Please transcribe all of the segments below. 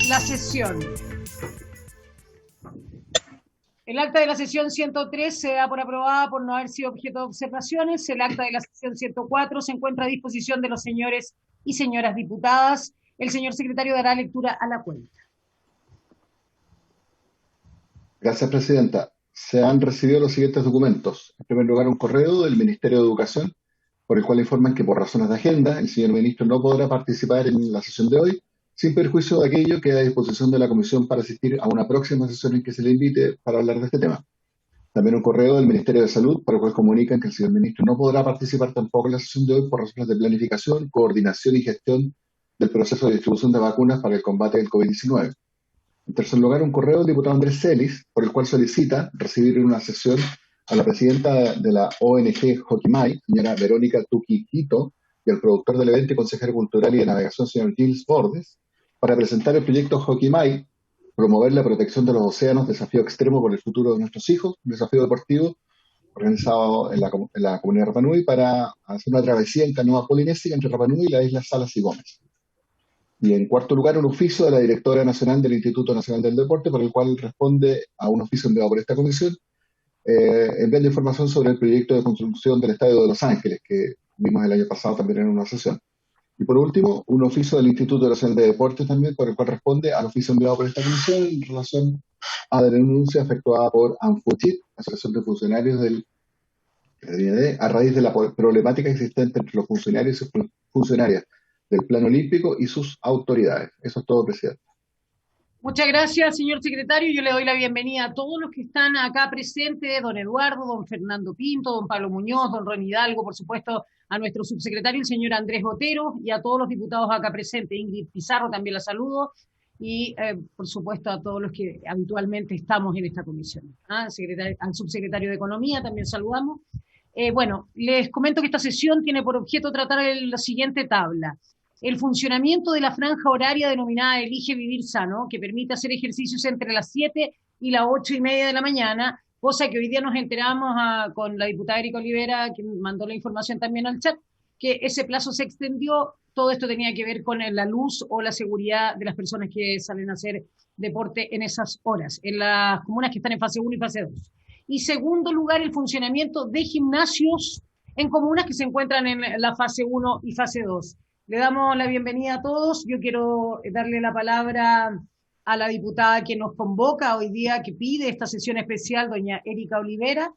la sesión. El acta de la sesión 103 se da por aprobada por no haber sido objeto de observaciones. El acta de la sesión 104 se encuentra a disposición de los señores y señoras diputadas. El señor secretario dará lectura a la cuenta. Gracias, Presidenta. Se han recibido los siguientes documentos. En primer lugar, un correo del Ministerio de Educación, por el cual informan que por razones de agenda, el señor ministro no podrá participar en la sesión de hoy, sin perjuicio de aquello queda a disposición de la Comisión para asistir a una próxima sesión en que se le invite para hablar de este tema. También un correo del Ministerio de Salud, por el cual comunican que el señor ministro no podrá participar tampoco en la sesión de hoy por razones de planificación, coordinación y gestión del proceso de distribución de vacunas para el combate del COVID-19. En tercer lugar, un correo del diputado Andrés Celis, por el cual solicita recibir en una sesión a la presidenta de la ONG Joquimay, señora Verónica Tuquiquito, y al productor del evento y consejero cultural y de navegación, señor Gilles Bordes, para presentar el proyecto Joquimay, promover la protección de los océanos, desafío extremo por el futuro de nuestros hijos, un desafío deportivo organizado en la comunidad de Rapa Nui para hacer una travesía en canoa polinésica entre Rapa Nui y las islas Salas y Gómez. Y en cuarto lugar, un oficio de la directora nacional del Instituto Nacional del Deporte, por el cual responde a un oficio enviado por esta comisión, enviando información sobre el proyecto de construcción del Estadio de Los Ángeles, que vimos el año pasado también en una sesión. Y por último, un oficio del Instituto Nacional de Deportes también, por el cual responde al oficio enviado por esta comisión en relación a la denuncia efectuada por ANFUCHIT, Asociación de Funcionarios del a raíz de la problemática existente entre los funcionarios y funcionarias del Plan Olímpico y sus autoridades. Eso es todo, Presidente. Muchas gracias, señor secretario. Yo le doy la bienvenida a todos los que están acá presentes, don Eduardo, don Fernando Pinto, don Pablo Muñoz, don Ron Hidalgo, por supuesto, a nuestro subsecretario, el señor Andrés Otero, y a todos los diputados acá presentes. Ingrid Pizarro también la saludo, y por supuesto a todos los que habitualmente estamos en esta comisión. Al subsecretario de Economía también saludamos. Bueno, les comento que esta sesión tiene por objeto tratar la siguiente tabla. El funcionamiento de la franja horaria denominada Elige Vivir Sano, que permite hacer ejercicios entre las 7 y las 8:30 de la mañana, cosa que hoy día nos enteramos con la diputada Erika Olivera, que mandó la información también al chat, que ese plazo se extendió. Todo esto tenía que ver con la luz o la seguridad de las personas que salen a hacer deporte en esas horas, en las comunas que están en fase 1 y fase 2. Y segundo lugar, el funcionamiento de gimnasios en comunas que se encuentran en la fase 1 y fase 2. Le damos la bienvenida a todos. Yo quiero darle la palabra a la diputada que nos convoca hoy día, que pide esta sesión especial, doña Erika Olivera,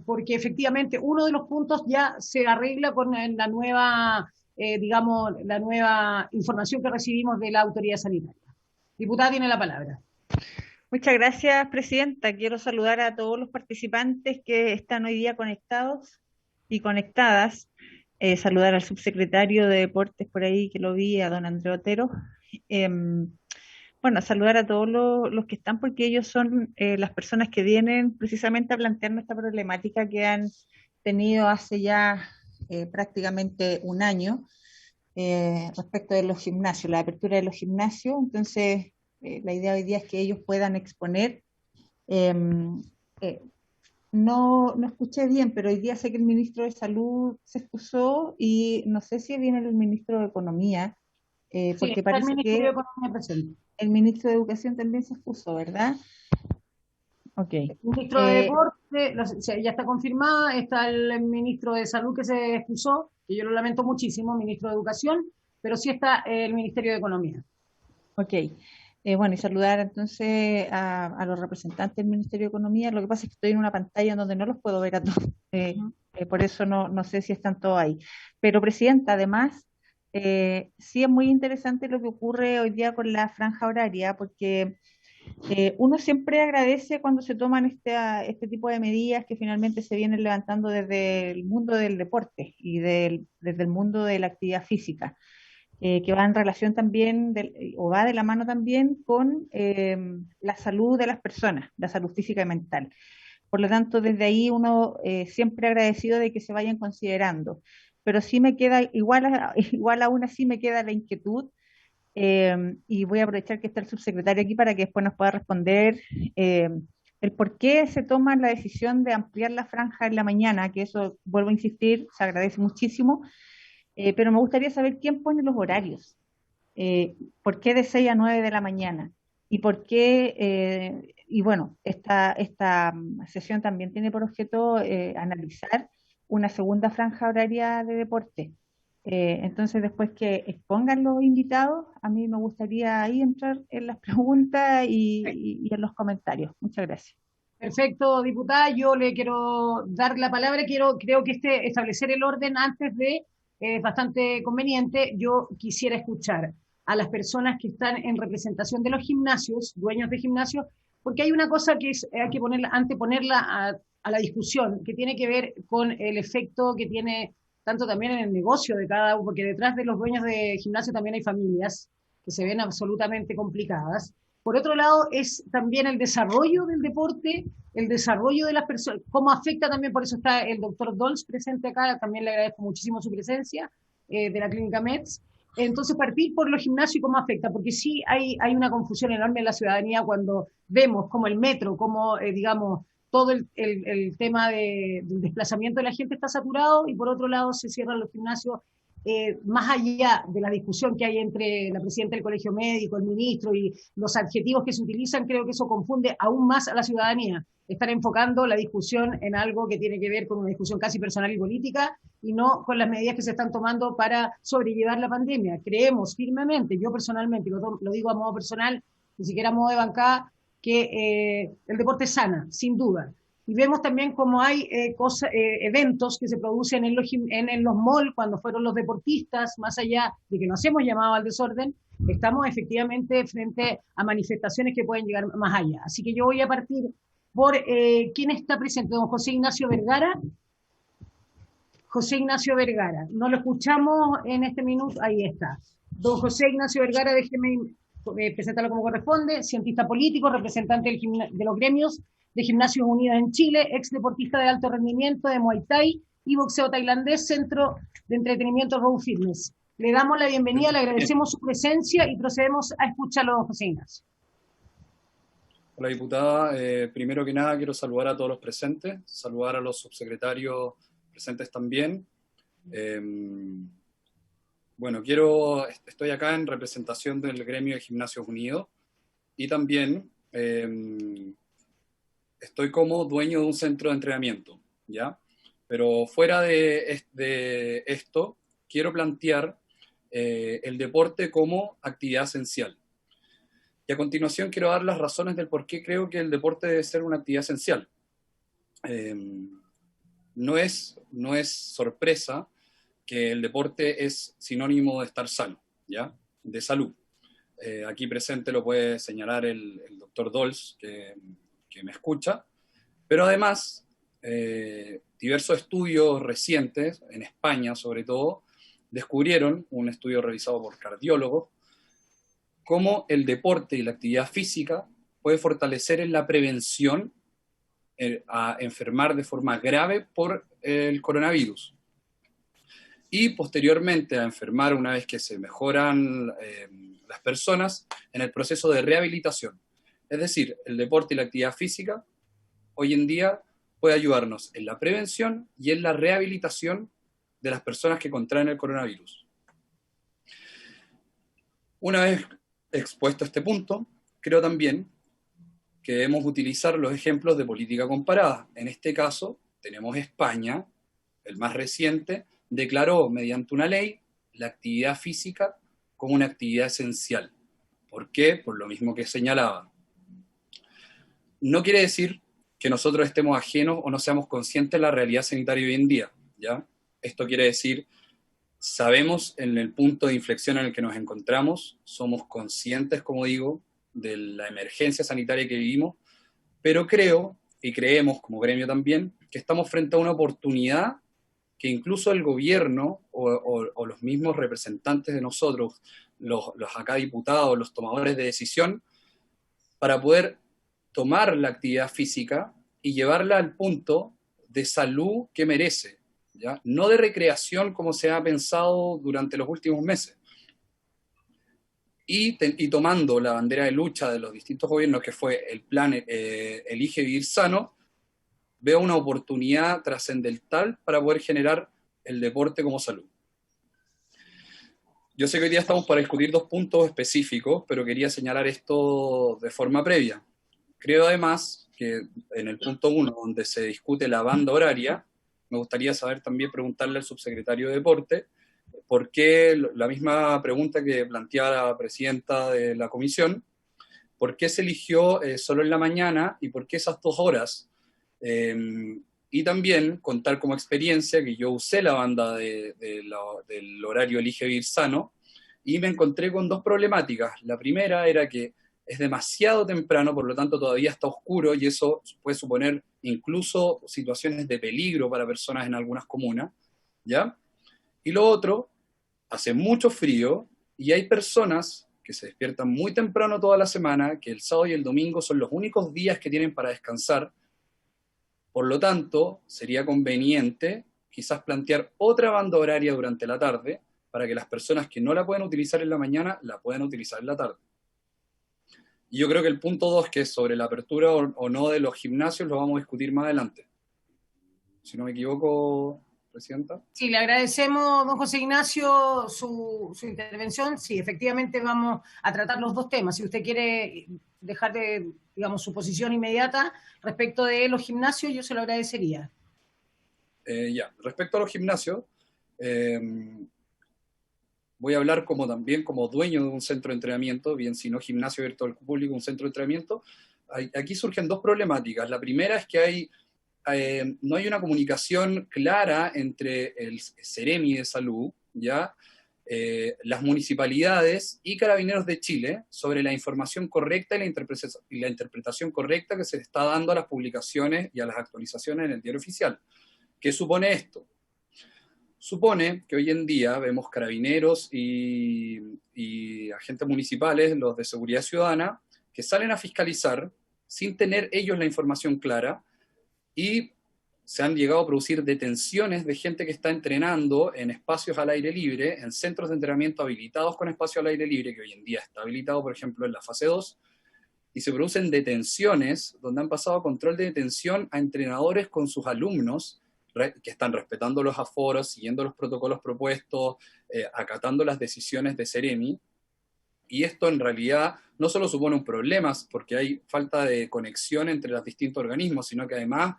porque efectivamente uno de los puntos ya se arregla con la nueva, la nueva información que recibimos de la autoridad sanitaria. Diputada, tiene la palabra. Muchas gracias, Presidenta. Quiero saludar a todos los participantes que están hoy día conectados y conectadas. Saludar al subsecretario de Deportes por ahí, que lo vi, a don Andrés Otero. Bueno, saludar a todos los que están, porque ellos son las personas que vienen precisamente a plantearnos esta problemática que han tenido hace ya prácticamente un año respecto de los gimnasios, la apertura de los gimnasios. Entonces, la idea hoy día es que ellos puedan exponer. No escuché bien, pero hoy día sé que el ministro de Salud se excusó y no sé si viene el ministro de Economía, porque sí, parece que el ministro de Educación también se excusó, ¿verdad? Ok. El ministro de Deporte ya está confirmada, está el ministro de Salud que se excusó, que yo lo lamento muchísimo, ministro de Educación, pero sí está el Ministerio de Economía. Ok. Bueno, y saludar entonces a los representantes del Ministerio de Economía. Lo que pasa es que estoy en una pantalla en donde no los puedo ver a todos, por eso no sé si están todos ahí. Pero, Presidenta, además, sí es muy interesante lo que ocurre hoy día con la franja horaria, porque uno siempre agradece cuando se toman este tipo de medidas que finalmente se vienen levantando desde el mundo del deporte y desde el mundo de la actividad física. Que va en relación también, o va de la mano también con la salud de las personas, la salud física y mental. Por lo tanto, desde ahí uno siempre agradecido de que se vayan considerando. Pero sí me queda, igual aún así me queda la inquietud, y voy a aprovechar que está el subsecretario aquí para que después nos pueda responder el por qué se toma la decisión de ampliar la franja en la mañana, que eso, vuelvo a insistir, se agradece muchísimo. Pero me gustaría saber quién pone los horarios. ¿Por qué de 6 a 9 de la mañana? ¿Y por qué? Y bueno, esta sesión también tiene por objeto analizar una segunda franja horaria de deporte. Entonces, después que expongan los invitados, a mí me gustaría ahí entrar en las preguntas y en los comentarios. Muchas gracias. Perfecto, diputada. Yo le quiero dar la palabra. Creo que establecer el orden antes de es bastante conveniente. Yo quisiera escuchar a las personas que están en representación de los gimnasios, dueños de gimnasios, porque hay una cosa que hay que anteponerla a la discusión, que tiene que ver con el efecto que tiene tanto también en el negocio de cada uno, porque detrás de los dueños de gimnasio también hay familias que se ven absolutamente complicadas. Por otro lado, es también el desarrollo del deporte, el desarrollo de las personas, cómo afecta también, por eso está el doctor Dols presente acá, también le agradezco muchísimo su presencia, de la Clínica MEDS. Entonces, partir por los gimnasios y cómo afecta, porque sí hay una confusión enorme en la ciudadanía cuando vemos como el metro, como, digamos, todo el tema del desplazamiento de la gente está saturado y por otro lado se cierran los gimnasios, más allá de la discusión que hay entre la presidenta del Colegio Médico, el ministro y los adjetivos que se utilizan, creo que eso confunde aún más a la ciudadanía. Están enfocando la discusión en algo que tiene que ver con una discusión casi personal y política y no con las medidas que se están tomando para sobrellevar la pandemia. Creemos firmemente, yo personalmente, lo digo a modo personal, ni siquiera a modo de bancada, que el deporte sana, sin duda. Y vemos también cómo hay eventos que se producen en los malls cuando fueron los deportistas, más allá de que nos hemos llamado al desorden, estamos efectivamente frente a manifestaciones que pueden llegar más allá. Así que yo voy a partir por quién está presente, don José Ignacio Vergara. José Ignacio Vergara, no lo escuchamos en este minuto, ahí está. Don José Ignacio Vergara, déjeme presentarlo como corresponde, cientista político, representante de los gremios de Gimnasios Unidos en Chile, ex deportista de alto rendimiento de Muay Thai y boxeo tailandés, centro de entretenimiento Row Fitness. Le damos la bienvenida, le agradecemos su presencia y procedemos a escucharlo, don José Ignacio. Hola, diputada. Primero que nada quiero saludar a todos los presentes, saludar a los subsecretarios presentes también. Bueno, estoy acá en representación del gremio de Gimnasios Unidos y también estoy como dueño de un centro de entrenamiento, ¿ya? Pero fuera de esto, quiero plantear el deporte como actividad esencial. Y a continuación quiero dar las razones del por qué creo que el deporte debe ser una actividad esencial. No es sorpresa que el deporte es sinónimo de estar sano, ¿ya? De salud. Aquí presente lo puede señalar el doctor Dols, que me escucha, pero además diversos estudios recientes, en España sobre todo, descubrieron, un estudio realizado por cardiólogos, cómo el deporte y la actividad física puede fortalecer en la prevención a enfermar de forma grave por el coronavirus. Y posteriormente a enfermar una vez que se mejoran las personas en el proceso de rehabilitación. Es decir, el deporte y la actividad física hoy en día puede ayudarnos en la prevención y en la rehabilitación de las personas que contraen el coronavirus. Una vez expuesto este punto, creo también que debemos utilizar los ejemplos de política comparada. En este caso, tenemos España, el más reciente, declaró mediante una ley la actividad física como una actividad esencial. ¿Por qué? Por lo mismo que señalaba. No quiere decir que nosotros estemos ajenos o no seamos conscientes de la realidad sanitaria hoy en día, ¿ya? Esto quiere decir, sabemos en el punto de inflexión en el que nos encontramos, somos conscientes, como digo, de la emergencia sanitaria que vivimos, pero creo, y creemos como gremio también, que estamos frente a una oportunidad que incluso el gobierno o los mismos representantes de nosotros, los acá diputados, los tomadores de decisión, para poder tomar la actividad física y llevarla al punto de salud que merece, ¿ya? No de recreación como se ha pensado durante los últimos meses. Y tomando la bandera de lucha de los distintos gobiernos, que fue el plan Elige Vivir Sano, veo una oportunidad trascendental para poder generar el deporte como salud. Yo sé que hoy día estamos para discutir 2 puntos específicos, pero quería señalar esto de forma previa. Creo además que en el punto 1, donde se discute la banda horaria, me gustaría saber también preguntarle al subsecretario de Deporte por qué, la misma pregunta que planteaba la presidenta de la comisión, por qué se eligió solo en la mañana y por qué esas 2 horas. Y también contar como experiencia que yo usé la banda del horario Elige Vivir Sano y me encontré con 2 problemáticas. La primera era que es demasiado temprano, por lo tanto todavía está oscuro y eso puede suponer incluso situaciones de peligro para personas en algunas comunas, ¿ya? Y lo otro, hace mucho frío y hay personas que se despiertan muy temprano toda la semana, que el sábado y el domingo son los únicos días que tienen para descansar. Por lo tanto, sería conveniente quizás plantear otra banda horaria durante la tarde para que las personas que no la pueden utilizar en la mañana la puedan utilizar en la tarde. Y yo creo que el punto 2, que es sobre la apertura o no de los gimnasios, lo vamos a discutir más adelante. Si no me equivoco, Presidenta. Sí, le agradecemos, don José Ignacio, su intervención. Sí, efectivamente vamos a tratar los 2 temas. Si usted quiere dejar de, digamos, su posición inmediata respecto de los gimnasios, yo se lo agradecería. Respecto a los gimnasios, voy a hablar también como dueño de un centro de entrenamiento, bien si no gimnasio abierto al público, un centro de entrenamiento. Aquí surgen 2 problemáticas. La primera es que no hay una comunicación clara entre el Ceremi de Salud, ¿ya? Las municipalidades y Carabineros de Chile sobre la información correcta y la interpretación correcta que se le está dando a las publicaciones y a las actualizaciones en el diario oficial. ¿Qué supone esto? Supone que hoy en día vemos carabineros y agentes municipales, los de seguridad ciudadana, que salen a fiscalizar sin tener ellos la información clara y se han llegado a producir detenciones de gente que está entrenando en espacios al aire libre, en centros de entrenamiento habilitados con espacio al aire libre, que hoy en día está habilitado, por ejemplo, en la fase 2, y se producen detenciones donde han pasado a control de detención a entrenadores con sus alumnos que están respetando los aforos, siguiendo los protocolos propuestos, acatando las decisiones de Ceremi, y esto en realidad no solo supone un problema porque hay falta de conexión entre los distintos organismos, sino que además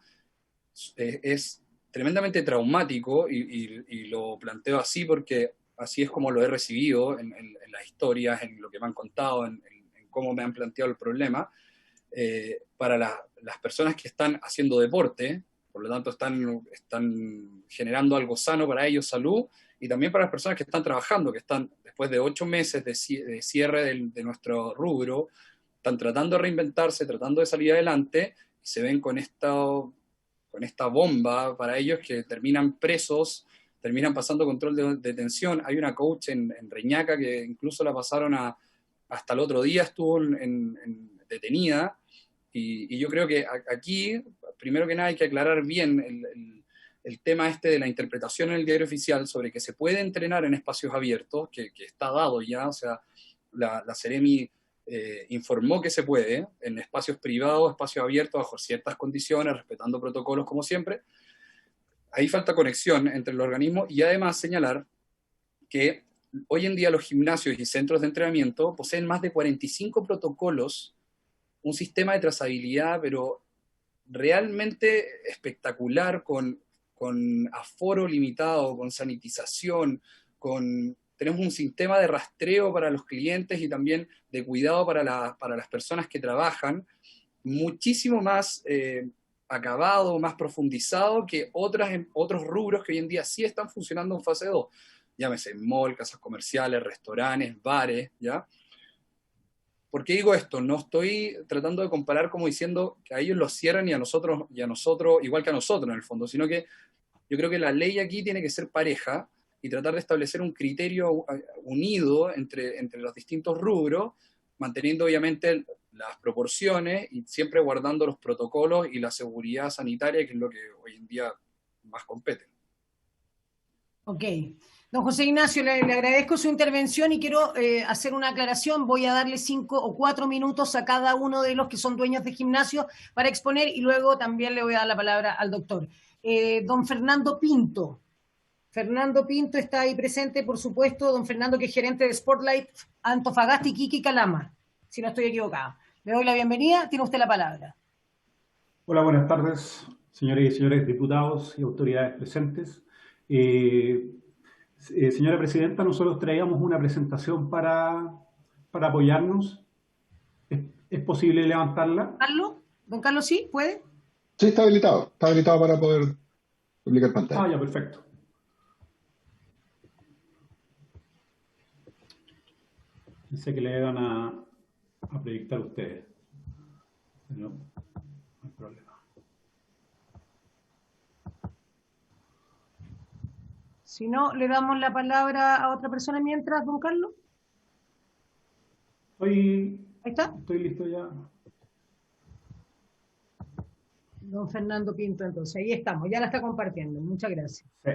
es tremendamente traumático, y lo planteo así porque así es como lo he recibido en las historias, en lo que me han contado, en cómo me han planteado el problema, para las personas que están haciendo deporte. Por lo tanto, están generando algo sano para ellos, salud, y también para las personas que están trabajando, que están después de 8 meses de cierre de nuestro rubro, están tratando de reinventarse, tratando de salir adelante, y se ven con esta bomba para ellos que terminan presos, terminan pasando control de detención. Hay una coach en Reñaca que incluso la pasaron hasta el otro día, estuvo detenida, y yo creo que aquí, primero que nada, hay que aclarar bien el tema de la interpretación en el diario oficial sobre que se puede entrenar en espacios abiertos, que está dado ya, o sea, la Ceremi informó que se puede, en espacios privados, espacios abiertos, bajo ciertas condiciones, respetando protocolos como siempre. Ahí falta conexión entre los organismos, y además señalar que hoy en día los gimnasios y centros de entrenamiento poseen más de 45 protocolos, un sistema de trazabilidad, pero realmente espectacular, con aforo limitado, con sanitización, tenemos un sistema de rastreo para los clientes y también de cuidado para las personas que trabajan, muchísimo más acabado, más profundizado que otros rubros que hoy en día sí están funcionando en fase 2. Llámese mall, casas comerciales, restaurantes, bares, ¿ya? ¿Por qué digo esto? No estoy tratando de comparar como diciendo que a ellos los cierran y a nosotros, igual que a nosotros en el fondo, sino que yo creo que la ley aquí tiene que ser pareja y tratar de establecer un criterio unido entre los distintos rubros, manteniendo obviamente las proporciones y siempre guardando los protocolos y la seguridad sanitaria, que es lo que hoy en día más compete. Ok. Don José Ignacio, le agradezco su intervención y quiero hacer una aclaración. Voy a darle 5 o 4 minutos a cada uno de los que son dueños de gimnasio para exponer, y luego también le voy a dar la palabra al doctor. Don Fernando Pinto, Fernando Pinto está ahí presente, por supuesto, don Fernando, que es gerente de Spotlight Antofagasta, Iquique y Calama, si no estoy equivocada. Le doy la bienvenida, tiene usted la palabra. Hola, buenas tardes, señores y señores diputados y autoridades presentes. Señora Presidenta, nosotros traíamos una presentación para apoyarnos. ¿Es posible levantarla? ¿Carlos? ¿Don Carlos sí? ¿Puede? Sí, está habilitado para poder publicar pantalla. Ah, ya, perfecto. Pensé que le iban a proyectar ustedes. Pero no hay problema. Si no, le damos la palabra a otra persona mientras, don Carlos. Ahí está. Estoy listo ya. Don Fernando Pinto, entonces, ahí estamos, ya la está compartiendo. Muchas gracias. Sí.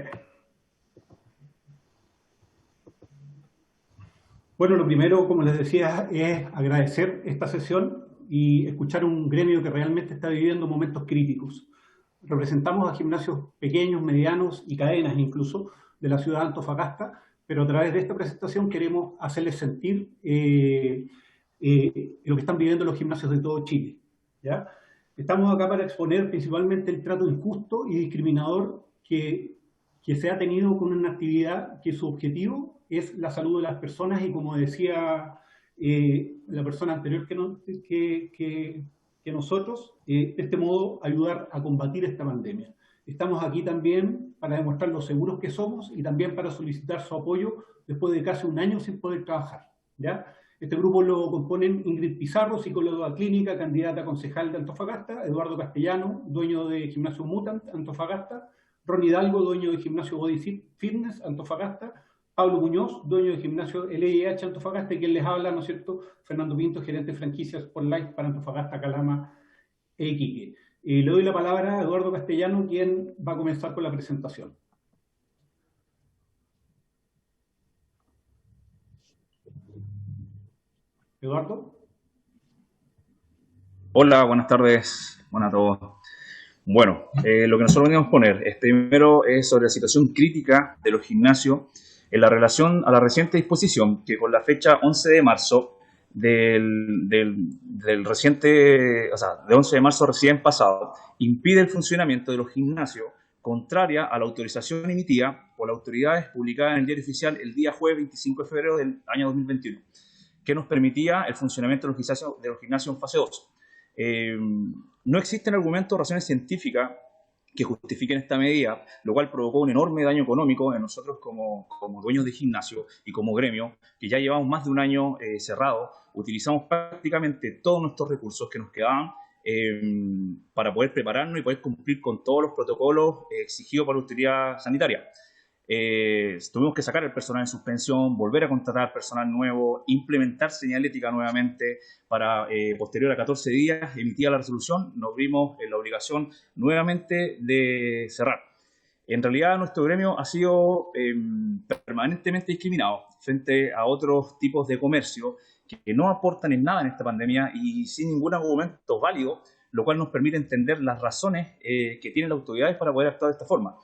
Bueno, lo primero, como les decía, es agradecer esta sesión y escuchar un gremio que realmente está viviendo momentos críticos. Representamos a gimnasios pequeños, medianos y cadenas incluso de la ciudad de Antofagasta, pero a través de esta presentación queremos hacerles sentir lo que están viviendo los gimnasios de todo Chile, ¿ya? Estamos acá para exponer principalmente el trato injusto y discriminador que se ha tenido con una actividad que su objetivo es la salud de las personas y, como decía la persona anterior que nosotros, de este modo ayudar a combatir esta pandemia. Estamos aquí también para demostrar lo seguros que somos y también para solicitar su apoyo después de casi un año sin poder trabajar, ¿ya? Este grupo lo componen Ingrid Pizarro, psicóloga clínica, candidata a concejal de Antofagasta; Eduardo Castellano, dueño de Gimnasio Mutant, Antofagasta; Ron Hidalgo, dueño de Gimnasio Body Fitness, Antofagasta; Pablo Muñoz, dueño de Gimnasio LIH, Antofagasta; y quien les habla, ¿no es cierto?, Fernando Pinto, gerente de franquicias Spotlight para Antofagasta, Calama e Iquique. Le doy la palabra a Eduardo Castellano, quien va a comenzar con la presentación. Eduardo. Hola, buenas tardes. Buenas a todos. Bueno, lo que nosotros venimos a poner primero es sobre la situación crítica de los gimnasios en la relación a la reciente disposición que con la fecha 11 de marzo del reciente, o sea, de 11 de marzo recién pasado, impide el funcionamiento de los gimnasios, contraria a la autorización emitida por las autoridades publicada en el Diario Oficial el día jueves 25 de febrero del año 2021, que nos permitía el funcionamiento de los gimnasios en fase 2. No existen argumentos o razones científicas que justifiquen esta medida, lo cual provocó un enorme daño económico en nosotros como dueños de gimnasio y como gremio, que ya llevamos más de un año cerrado. Utilizamos prácticamente todos nuestros recursos que nos quedaban para poder prepararnos y poder cumplir con todos los protocolos exigidos por la autoridad sanitaria. Tuvimos que sacar el personal en suspensión, volver a contratar personal nuevo, implementar señalética nuevamente para, posterior a 14 días, emitida la resolución, nos vimos en la obligación nuevamente de cerrar. En realidad, nuestro gremio ha sido permanentemente discriminado frente a otros tipos de comercio que no aportan en nada en esta pandemia y sin ningún argumento válido, lo cual nos permite entender las razones que tienen las autoridades para poder actuar de esta forma.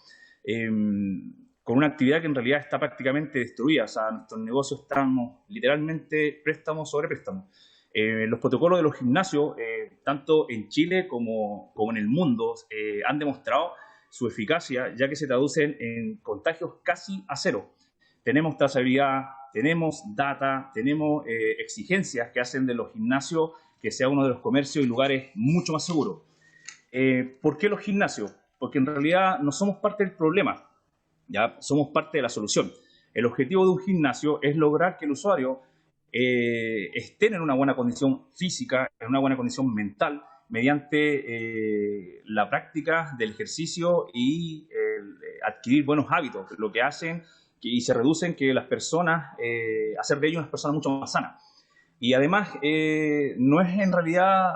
Con una actividad que en realidad está prácticamente destruida. O sea, nuestros negocios estamos literalmente préstamos sobre préstamos. Los protocolos de los gimnasios, tanto en Chile como en el mundo, han demostrado su eficacia, ya que se traducen en contagios casi a cero. Tenemos trazabilidad, tenemos data, tenemos exigencias que hacen de los gimnasios que sea uno de los comercios y lugares mucho más seguros. ¿Por qué los gimnasios? Porque en realidad no somos parte del problema. Ya somos parte de la solución. El objetivo de un gimnasio es lograr que el usuario esté en una buena condición física, en una buena condición mental, mediante la práctica del ejercicio y adquirir buenos hábitos, lo que hacen y se reducen que las personas, hacer de ellos unas personas mucho más sanas. Y además, no es en realidad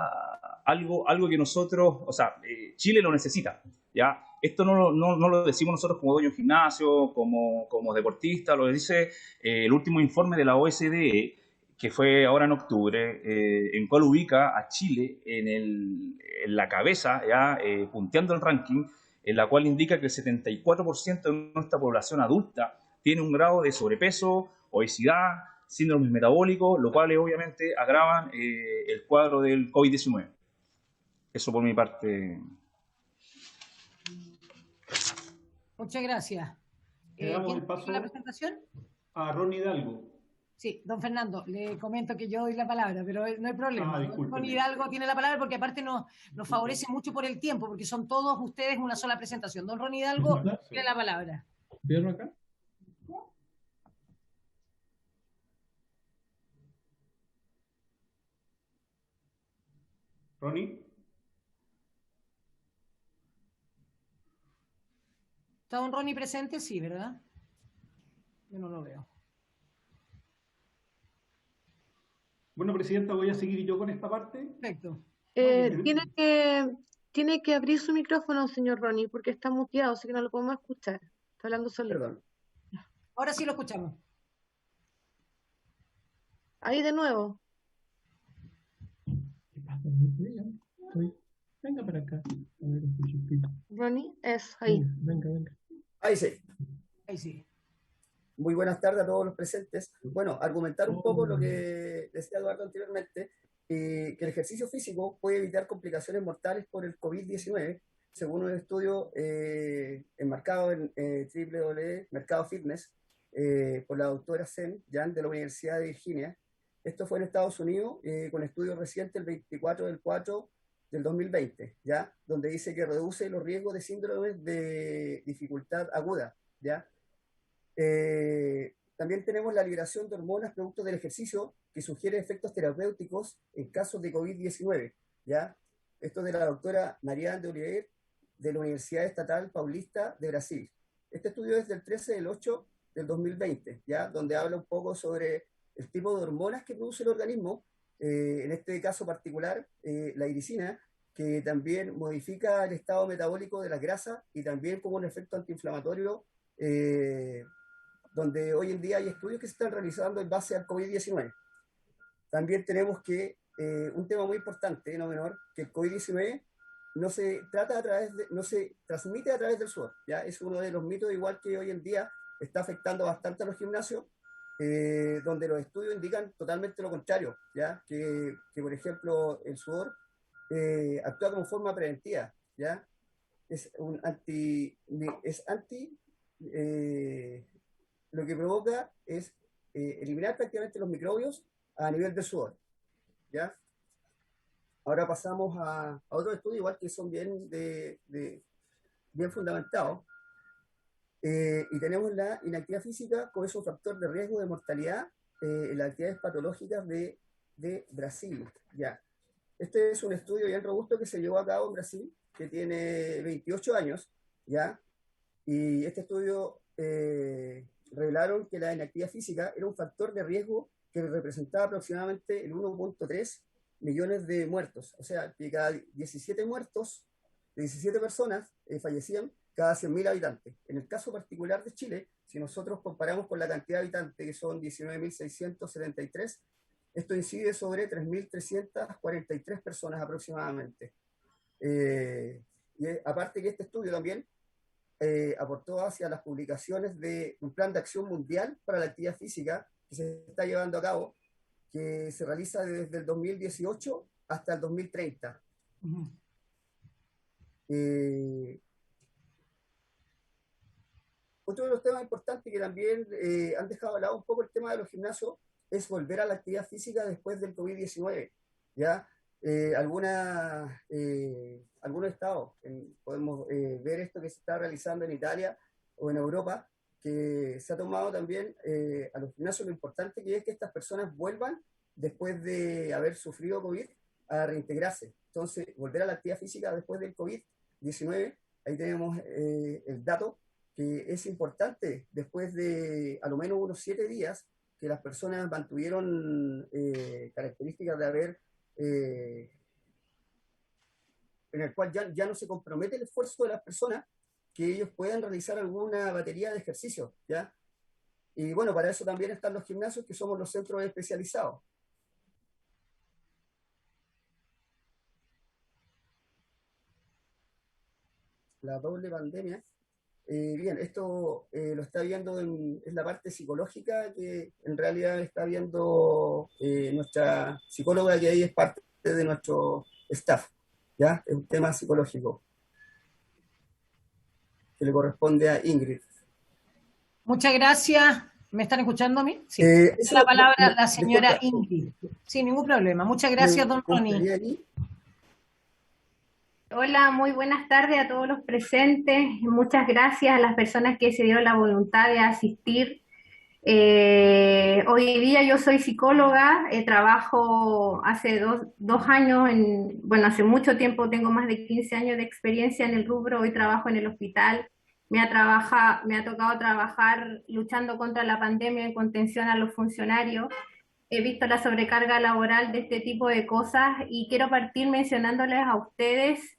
algo que nosotros, o sea, Chile lo necesita, ¿ya? Esto no lo decimos nosotros como dueños de gimnasio, como deportistas, lo dice el último informe de la OSDE, que fue ahora en octubre, en cual ubica a Chile en la cabeza, ya punteando el ranking en la cual indica que el 74% de nuestra población adulta tiene un grado de sobrepeso, obesidad, síndromes metabólicos, lo cual obviamente agravan el cuadro del COVID-19. Eso por mi parte. Muchas gracias. Le damos ¿Quién el paso hizo la presentación? a Ron Hidalgo. Sí, don Fernando, le comento que yo doy la palabra, pero no hay problema. Discúlpeme. Don Hidalgo tiene la palabra porque aparte nos favorece mucho por el tiempo, porque son todos ustedes una sola presentación. Don Ron Hidalgo tiene la palabra. ¿Vieron acá? Ronnie. ¿Está don Ronnie presente? Sí, ¿verdad? Yo no lo veo. Bueno, Presidenta, voy a seguir yo con esta parte. Perfecto. Tiene que abrir su micrófono, señor Ronnie, porque está muteado, así que no lo podemos escuchar. Está hablando solo. Perdón. Ahora sí lo escuchamos. Ahí de nuevo. ¿Qué pasa? Venga para acá. A ver, un poquitito. Ronnie, es ahí. Venga. Ahí sí. Ahí sí. Muy buenas tardes a todos los presentes. Bueno, argumentar un poco lo que decía Eduardo anteriormente, que el ejercicio físico puede evitar complicaciones mortales por el COVID-19, según un estudio enmarcado en Mercado Fitness por la doctora Sen Yan de la Universidad de Virginia. Esto fue en Estados Unidos, con estudios recientes el 24/4 del 2020, ¿ya? Donde dice que reduce los riesgos de síndromes de dificultad aguda, ¿ya? También tenemos la liberación de hormonas producto del ejercicio que sugiere efectos terapéuticos en casos de COVID-19, ¿ya? Esto es de la doctora Marianne de Oliveira de la Universidad Estatal Paulista de Brasil. Este estudio es del 13/8 del 2020, ¿ya? Donde habla un poco sobre el tipo de hormonas que produce el organismo, en este caso particular, la iricina, que también modifica el estado metabólico de las grasas y también como un efecto antiinflamatorio, donde hoy en día hay estudios que se están realizando en base al COVID-19. También tenemos que, un tema muy importante, no menor, que el COVID-19 no se transmite a través del sudor, ¿ya? Es uno de los mitos, igual que hoy en día está afectando bastante a los gimnasios, donde los estudios indican totalmente lo contrario, ¿ya? Que por ejemplo, el sudor actúa como forma preventiva, ¿ya? Lo que provoca es eliminar prácticamente los microbios a nivel del sudor, ¿ya? Ahora pasamos a otros estudios, igual que son bien fundamentados. Y tenemos la inactividad física como es un factor de riesgo de mortalidad en las actividades patológicas de Brasil, ¿ya? Este es un estudio bien robusto que se llevó a cabo en Brasil, que tiene 28 años, ¿ya? Y este estudio revelaron que la inactividad física era un factor de riesgo que representaba aproximadamente el 1.3 millones de muertos. O sea, que cada 17 muertos, de 17 personas fallecían cada 100.000 habitantes. En el caso particular de Chile, si nosotros comparamos con la cantidad de habitantes, que son 19.673, esto incide sobre 3.343 personas aproximadamente. Y aparte que este estudio también aportó hacia las publicaciones de un plan de acción mundial para la actividad física que se está llevando a cabo, que se realiza desde el 2018 hasta el 2030. Uh-huh. Otro de los temas importantes que también han dejado de lado un poco el tema de los gimnasios es volver a la actividad física después del COVID-19, ¿ya? Algunos estados, podemos ver esto que se está realizando en Italia o en Europa, que se ha tomado también a los gimnasios lo importante que es que estas personas vuelvan después de haber sufrido COVID a reintegrarse. Entonces, volver a la actividad física después del COVID-19, ahí tenemos el dato que es importante después de a lo menos unos 7 días que las personas mantuvieron características de haber en el cual ya no se compromete el esfuerzo de las personas, que ellos puedan realizar alguna batería de ejercicios, ¿ya? Y bueno, para eso también están los gimnasios, que somos los centros especializados. la doble pandemia. Bien, esto lo está viendo en la parte psicológica, que en realidad está viendo nuestra psicóloga, que ahí es parte de nuestro staff, ¿ya? Es un tema psicológico que le corresponde a Ingrid. Muchas gracias. ¿Me están escuchando a mí? Sí. Eso, La palabra la señora disculpa, Ingrid. Sin ningún problema. Muchas gracias, don Ronnie. Hola, muy buenas tardes a todos los presentes. Muchas gracias a las personas que se dieron la voluntad de asistir. Hoy día yo soy psicóloga, trabajo hace dos años, hace mucho tiempo, tengo más de 15 años de experiencia en el rubro, hoy trabajo en el hospital. Me ha tocado trabajar luchando contra la pandemia en contención a los funcionarios. He visto la sobrecarga laboral de este tipo de cosas y quiero partir mencionándoles a ustedes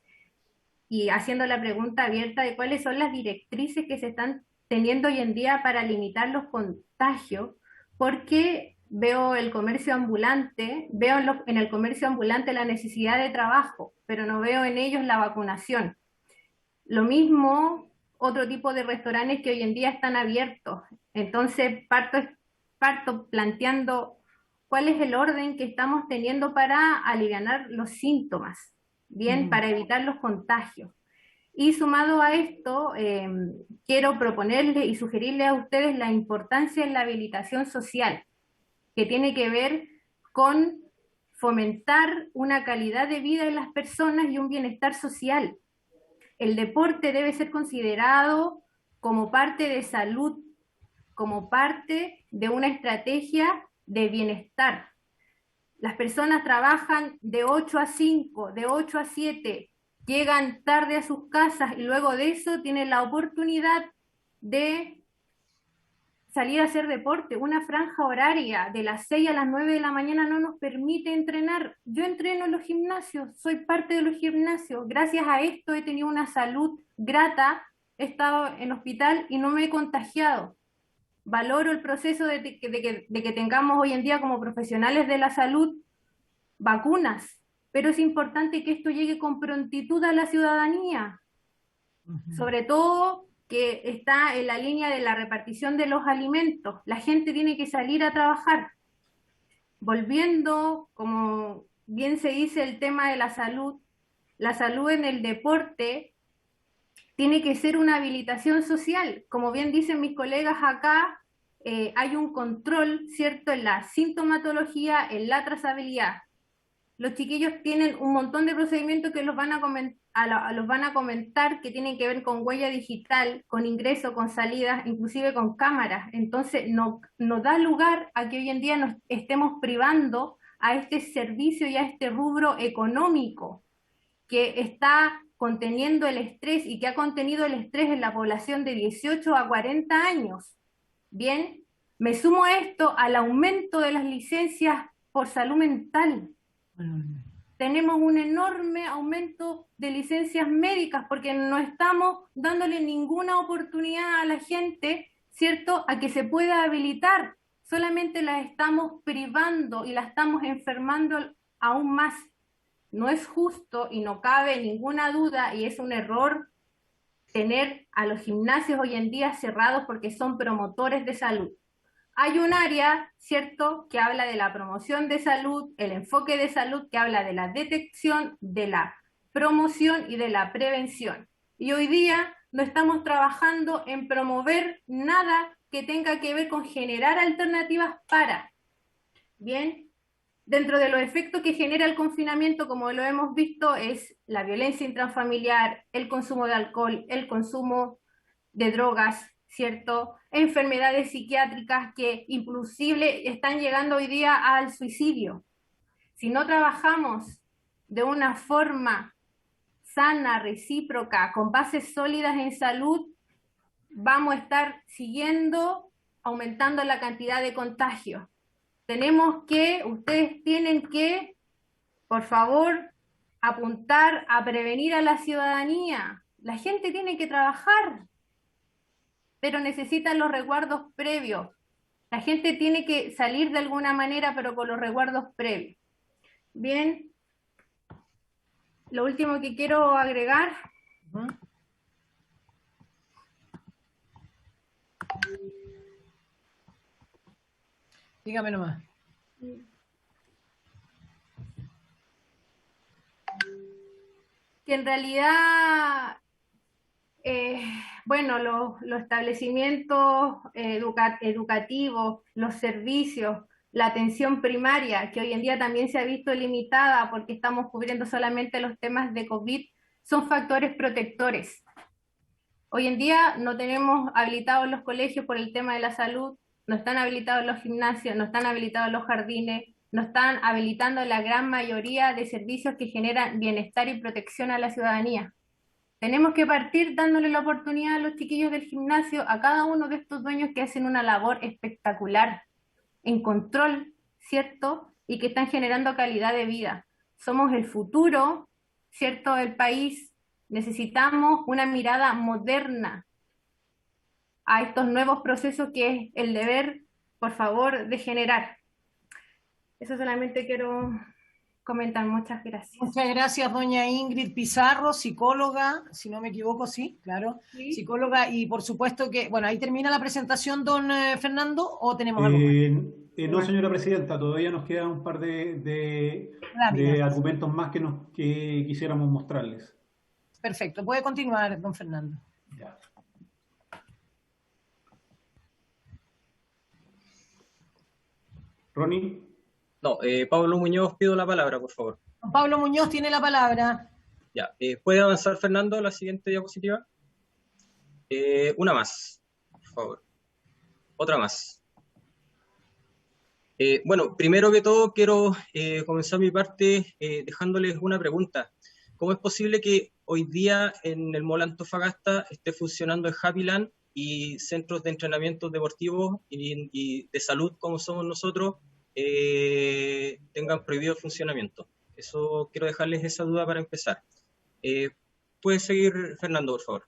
y haciendo la pregunta abierta de cuáles son las directrices que se están teniendo hoy en día para limitar los contagios, porque veo el comercio ambulante, veo en el comercio ambulante la necesidad de trabajo, pero no veo en ellos la vacunación. Lo mismo otro tipo de restaurantes que hoy en día están abiertos. Entonces parto planteando cuál es el orden que estamos teniendo para alivianar los síntomas, bien, para evitar los contagios. Y sumado a esto, quiero proponerles y sugerirles a ustedes la importancia en la habilitación social, que tiene que ver con fomentar una calidad de vida en las personas y un bienestar social. El deporte debe ser considerado como parte de salud, como parte de una estrategia de bienestar. Las personas trabajan de 8 a 5, de 8 a 7, llegan tarde a sus casas y luego de eso tienen la oportunidad de salir a hacer deporte. Una franja horaria de las 6 a las 9 de la mañana no nos permite entrenar. Yo entreno en los gimnasios, soy parte de los gimnasios. Gracias a esto he tenido una salud grata, he estado en hospital y no me he contagiado. Valoro el proceso de que tengamos hoy en día como profesionales de la salud vacunas, pero es importante que esto llegue con prontitud a la ciudadanía, sobre todo que está en la línea de la repartición de los alimentos. La gente tiene que salir a trabajar. Volviendo, como bien se dice, el tema de la salud en el deporte tiene que ser una habilitación social. Como bien dicen mis colegas acá, hay un control, ¿cierto?, en la sintomatología, en la trazabilidad. Los chiquillos tienen un montón de procedimientos que los van a comentar, que tienen que ver con huella digital, con ingreso, con salidas, inclusive con cámaras. Entonces no da lugar a que hoy en día nos estemos privando a este servicio y a este rubro económico que está conteniendo el estrés y que ha contenido el estrés en la población de 18 a 40 años. Bien, me sumo a esto al aumento de las licencias por salud mental. Tenemos un enorme aumento de licencias médicas porque no estamos dándole ninguna oportunidad a la gente, ¿cierto?, a que se pueda habilitar. Solamente la estamos privando y la estamos enfermando aún más. No es justo y no cabe ninguna duda, y es un error tener a los gimnasios hoy en día cerrados porque son promotores de salud. Hay un área, ¿cierto?, que habla de la promoción de salud, el enfoque de salud, que habla de la detección, de la promoción y de la prevención. Y hoy día no estamos trabajando en promover nada que tenga que ver con generar alternativas para. Bien, dentro de los efectos que genera el confinamiento, como lo hemos visto, es la violencia intrafamiliar, el consumo de alcohol, el consumo de drogas, ¿cierto?, enfermedades psiquiátricas que inclusive están llegando hoy día al suicidio. Si no trabajamos de una forma sana, recíproca, con bases sólidas en salud, vamos a estar aumentando la cantidad de contagios. Ustedes tienen que, por favor, apuntar a prevenir a la ciudadanía. La gente tiene que trabajar, pero necesitan los resguardos previos. La gente tiene que salir de alguna manera, pero con los resguardos previos. Bien, lo último que quiero agregar Dígame nomás. Que en realidad, bueno, los establecimientos educativos, los servicios, la atención primaria, que hoy en día también se ha visto limitada porque estamos cubriendo solamente los temas de COVID, son factores protectores. Hoy en día no tenemos habilitados los colegios por el tema de la salud, no están habilitados los gimnasios, no están habilitados los jardines, no están habilitando la gran mayoría de servicios que generan bienestar y protección a la ciudadanía. Tenemos que partir dándole la oportunidad a los chiquillos del gimnasio, a cada uno de estos dueños que hacen una labor espectacular en control, ¿cierto? Y que están generando calidad de vida. Somos el futuro, ¿cierto?, del país. Necesitamos una mirada moderna a estos nuevos procesos que es el deber, por favor, de generar. Eso solamente quiero comentar. Muchas gracias. Muchas gracias, doña Ingrid Pizarro, psicóloga, si no me equivoco, sí, claro, ¿sí? Psicóloga, y por supuesto que, bueno, ahí termina la presentación, don Fernando, ¿o tenemos algo más? No, señora presidenta, todavía nos quedan un par de argumentos más que quisiéramos mostrarles. Perfecto, puede continuar, don Fernando. Ya. Ronnie. No, Pablo Muñoz, pido la palabra, por favor. Don Pablo Muñoz tiene la palabra. Ya, ¿puede avanzar, Fernando, a la siguiente diapositiva? Una más, por favor. Otra más. Bueno, primero que todo quiero comenzar mi parte dejándoles una pregunta. ¿Cómo es posible que hoy día en el Mall Antofagasta esté funcionando el Happy Land y centros de entrenamiento deportivos y de salud como somos nosotros tengan prohibido el funcionamiento? Eso quiero dejarles esa duda para empezar. Puede seguir, Fernando, por favor.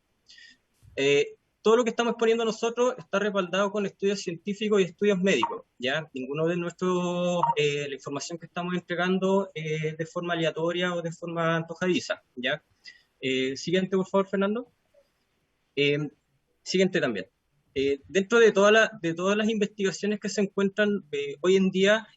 Todo lo que estamos exponiendo nosotros está respaldado con estudios científicos y estudios médicos, ¿ya? Ninguno de nuestros, la información que estamos entregando de forma aleatoria o de forma antojadiza, ¿ya? Siguiente, por favor, Fernando. Siguiente también. Dentro de todas las investigaciones que se encuentran hoy en día,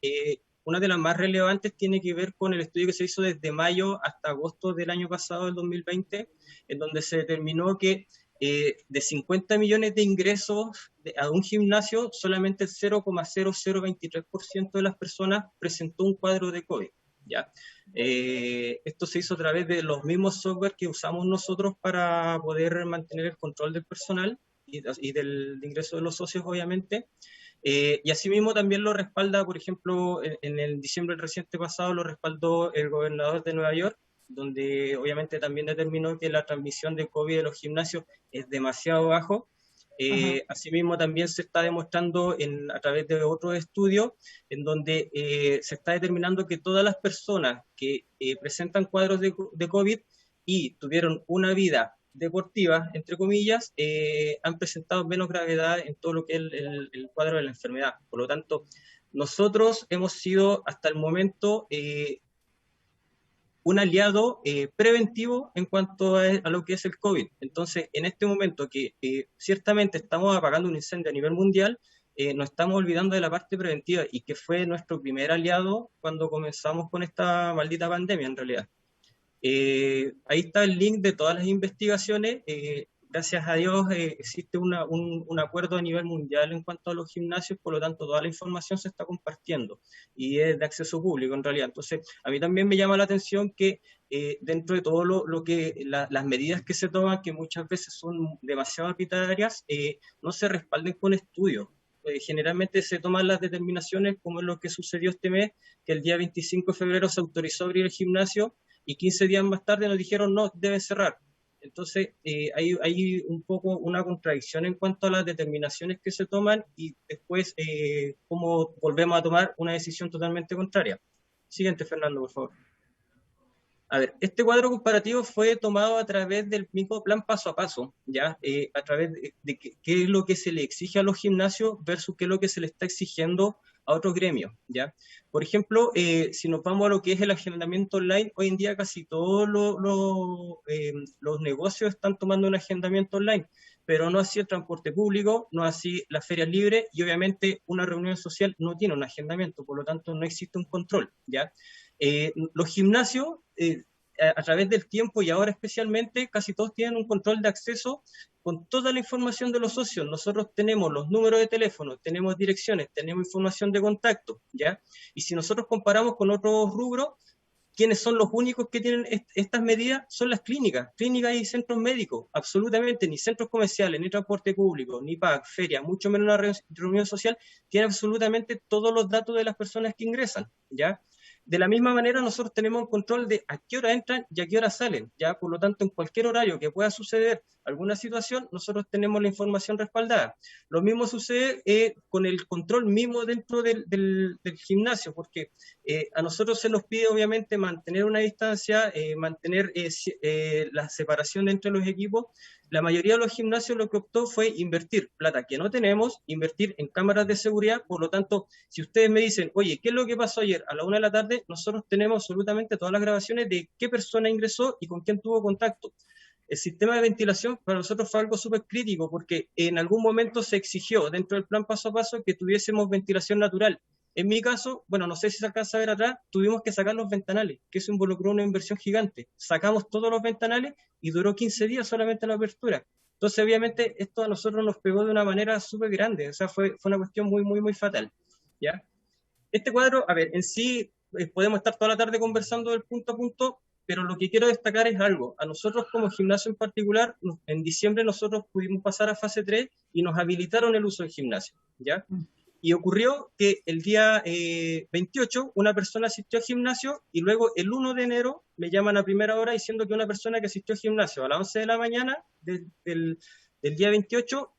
una de las más relevantes tiene que ver con el estudio que se hizo desde mayo hasta agosto del año pasado, del 2020, en donde se determinó que de 50 millones de ingresos a un gimnasio, solamente el 0,0023% de las personas presentó un cuadro de COVID, ¿ya? Esto se hizo a través de los mismos software que usamos nosotros para poder mantener el control del personal y del ingreso de los socios, obviamente. Y asimismo también lo respalda, por ejemplo, en el diciembre reciente pasado lo respaldó el gobernador de Nueva York, donde obviamente también determinó que la transmisión de COVID de los gimnasios es demasiado bajo. Asimismo también se está demostrando a través de otros estudios en donde se está determinando que todas las personas que presentan cuadros de COVID y tuvieron una vida deportiva, entre comillas, han presentado menos gravedad en todo lo que es el cuadro de la enfermedad. Por lo tanto, nosotros hemos sido hasta el momento un aliado preventivo en cuanto a lo que es el COVID. Entonces, en este momento que ciertamente estamos apagando un incendio a nivel mundial, nos estamos olvidando de la parte preventiva y que fue nuestro primer aliado cuando comenzamos con esta maldita pandemia, en realidad. Ahí está el link de todas las investigaciones. Gracias a Dios existe un acuerdo a nivel mundial en cuanto a los gimnasios, por lo tanto toda la información se está compartiendo y es de acceso público en realidad. Entonces a mí también me llama la atención que dentro de todo las medidas que se toman, que muchas veces son demasiado arbitrarias, no se respalden con estudios. Generalmente se toman las determinaciones como es lo que sucedió este mes, que el día 25 de febrero se autorizó abrir el gimnasio y 15 días más tarde nos dijeron no, deben cerrar. Entonces, hay un poco una contradicción en cuanto a las determinaciones que se toman y después cómo volvemos a tomar una decisión totalmente contraria. Siguiente, Fernando, por favor. A ver, este cuadro comparativo fue tomado a través del mismo plan paso a paso, ¿ya? A través de qué es lo que se le exige a los gimnasios versus qué es lo que se le está exigiendo a otros gremios, ¿ya? Por ejemplo, si nos vamos a lo que es el agendamiento online, hoy en día casi todos los negocios están tomando un agendamiento online. pero no así el transporte público, no así las ferias libres, y obviamente una reunión social no tiene un agendamiento, por lo tanto no existe un control, ¿ya? Los gimnasios, a través del tiempo y ahora especialmente, casi todos tienen un control de acceso con toda la información de los socios. Nosotros tenemos los números de teléfono, tenemos direcciones, tenemos información de contacto, ¿ya? Y si nosotros comparamos con otros rubros, ¿quiénes son los únicos que tienen estas medidas? Son las clínicas y centros médicos, absolutamente, ni centros comerciales, ni transporte público, ni PAC, feria, mucho menos una reunión social, tiene absolutamente todos los datos de las personas que ingresan, ¿ya? De la misma manera, nosotros tenemos un control de a qué hora entran y a qué hora salen, ¿ya? Por lo tanto, en cualquier horario que pueda suceder alguna situación, nosotros tenemos la información respaldada. Lo mismo sucede con el control mismo dentro del gimnasio, porque a nosotros se nos pide, obviamente, mantener una distancia, mantener la separación entre los equipos. La mayoría de los gimnasios lo que optó fue invertir plata que no tenemos, invertir en cámaras de seguridad. Por lo tanto, si ustedes me dicen, oye, ¿qué es lo que pasó ayer a la 1 de la tarde? Nosotros tenemos absolutamente todas las grabaciones de qué persona ingresó y con quién tuvo contacto. El sistema de ventilación para nosotros fue algo súper crítico porque en algún momento se exigió dentro del plan paso a paso que tuviésemos ventilación natural. En mi caso, bueno, no sé si se alcanza a ver atrás, tuvimos que sacar los ventanales, que eso involucró una inversión gigante. Sacamos todos los ventanales y duró 15 días solamente la apertura. Entonces, obviamente, esto a nosotros nos pegó de una manera súper grande. O sea, fue una cuestión muy fatal, ¿ya? Este cuadro, a ver, en sí podemos estar toda la tarde conversando del punto a punto, pero lo que quiero destacar es algo. A nosotros como gimnasio en particular, en diciembre nosotros pudimos pasar a fase 3 y nos habilitaron el uso del gimnasio, ¿ya? Y ocurrió que el día 28 una persona asistió al gimnasio y luego el 1 de enero me llaman a primera hora diciendo que una persona que asistió al gimnasio a las 11 de la mañana del día 28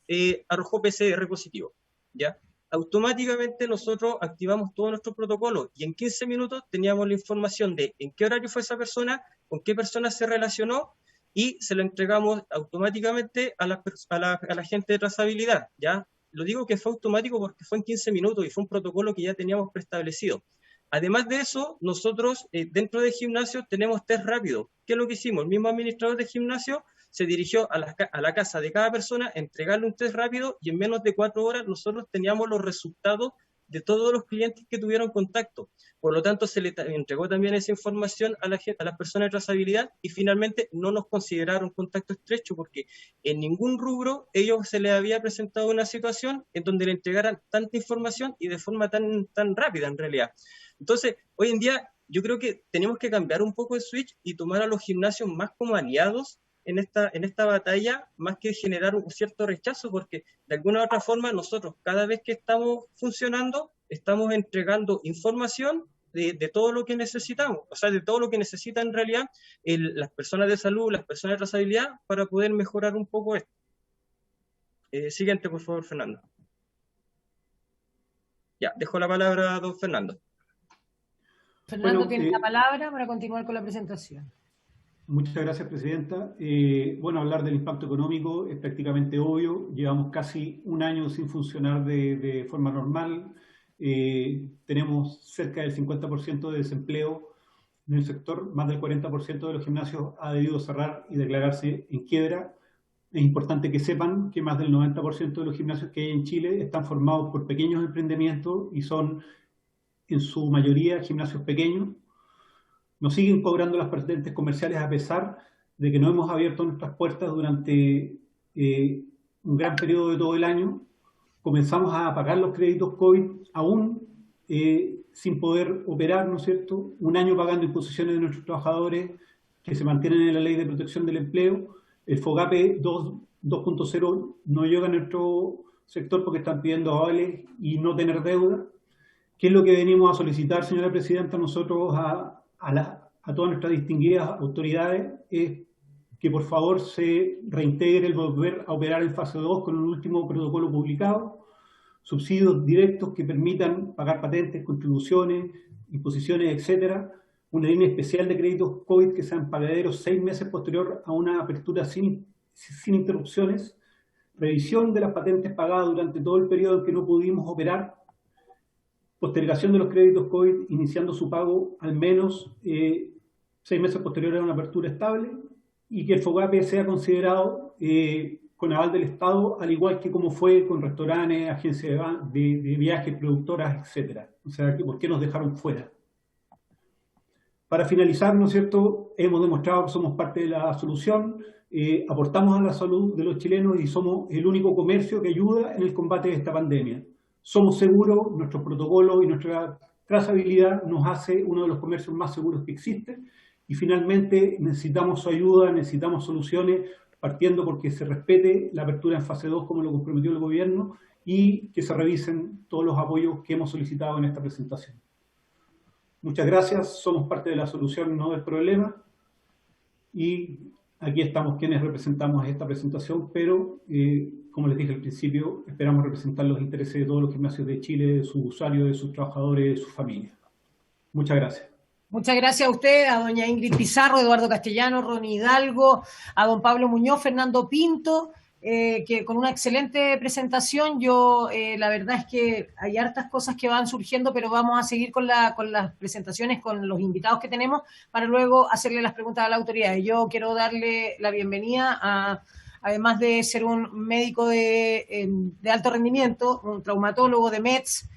arrojó PCR positivo, ¿ya? Automáticamente nosotros activamos todo nuestro protocolo y en 15 minutos teníamos la información de en qué horario fue esa persona, con qué persona se relacionó y se lo entregamos automáticamente a la gente de trazabilidad, ¿ya? Lo digo que fue automático porque fue en 15 minutos y fue un protocolo que ya teníamos preestablecido. Además de eso, nosotros dentro del gimnasio tenemos test rápido. ¿Qué es lo que hicimos? El mismo administrador de gimnasio se dirigió a la casa de cada persona, entregarle un test rápido y en menos de 4 horas nosotros teníamos los resultados de todos los clientes que tuvieron contacto. Por lo tanto, se le entregó también esa información a las personas de trazabilidad y finalmente no nos consideraron contacto estrecho porque en ningún rubro ellos se les había presentado una situación en donde le entregaran tanta información y de forma tan rápida en realidad. Entonces, hoy en día yo creo que tenemos que cambiar un poco el switch y tomar a los gimnasios más como aliados en esta batalla, más que generar un cierto rechazo, porque de alguna u otra forma nosotros cada vez que estamos funcionando, estamos entregando información de todo lo que necesitamos, o sea, de todo lo que necesitan en realidad las personas de salud, las personas de trazabilidad, para poder mejorar un poco esto. Siguiente, por favor, Fernando. Ya, dejo la palabra a don Fernando. Fernando tiene la palabra para continuar con la presentación. Muchas gracias, Presidenta. Bueno, hablar del impacto económico es prácticamente obvio. Llevamos casi un año sin funcionar de forma normal. Tenemos cerca del 50% de desempleo en el sector. Más del 40% de los gimnasios ha debido cerrar y declararse en quiebra. Es importante que sepan que más del 90% de los gimnasios que hay en Chile están formados por pequeños emprendimientos y son en su mayoría gimnasios pequeños. Nos siguen cobrando las patentes comerciales a pesar de que no hemos abierto nuestras puertas durante un gran periodo de todo el año. Comenzamos a pagar los créditos COVID aún sin poder operar, ¿no es cierto? Un año pagando imposiciones de nuestros trabajadores que se mantienen en la Ley de Protección del Empleo. El FOGAPE 2.0 no llega a nuestro sector porque están pidiendo avales y no tener deuda. ¿Qué es lo que venimos a solicitar, señora Presidenta, nosotros a todas nuestras distinguidas autoridades? Es que por favor se reintegre el volver a operar en fase 2 con el último protocolo publicado, subsidios directos que permitan pagar patentes, contribuciones, imposiciones, etcétera, una línea especial de créditos COVID que sean pagaderos 6 meses posterior a una apertura sin interrupciones, revisión de las patentes pagadas durante todo el periodo en que no pudimos operar, postergación de los créditos COVID iniciando su pago al menos 6 meses posteriores a una apertura estable y que el FOGAPE sea considerado con aval del Estado, al igual que como fue con restaurantes, agencias de viajes, productoras, etc. O sea, ¿por qué nos dejaron fuera? Para finalizar, ¿no es cierto?, hemos demostrado que somos parte de la solución, aportamos a la salud de los chilenos y somos el único comercio que ayuda en el combate de esta pandemia. Somos seguros, nuestros protocolos y nuestra trazabilidad nos hace uno de los comercios más seguros que existen. Y finalmente necesitamos su ayuda, necesitamos soluciones, partiendo porque se respete la apertura en fase 2 como lo comprometió el gobierno y que se revisen todos los apoyos que hemos solicitado en esta presentación. Muchas gracias, somos parte de la solución, no del problema. Y aquí estamos quienes representamos esta presentación, pero como les dije al principio, esperamos representar los intereses de todos los gimnasios de Chile, de sus usuarios, de sus trabajadores, de sus familias. Muchas gracias. Muchas gracias a usted, a doña Ingrid Pizarro, Eduardo Castellano, Ronnie Hidalgo, a don Pablo Muñoz, Fernando Pinto, que con una excelente presentación. Yo la verdad es que hay hartas cosas que van surgiendo, pero vamos a seguir con las presentaciones, con los invitados que tenemos, para luego hacerle las preguntas a la autoridad. Yo quiero darle la bienvenida a, además de ser un médico de alto rendimiento, un traumatólogo de METS,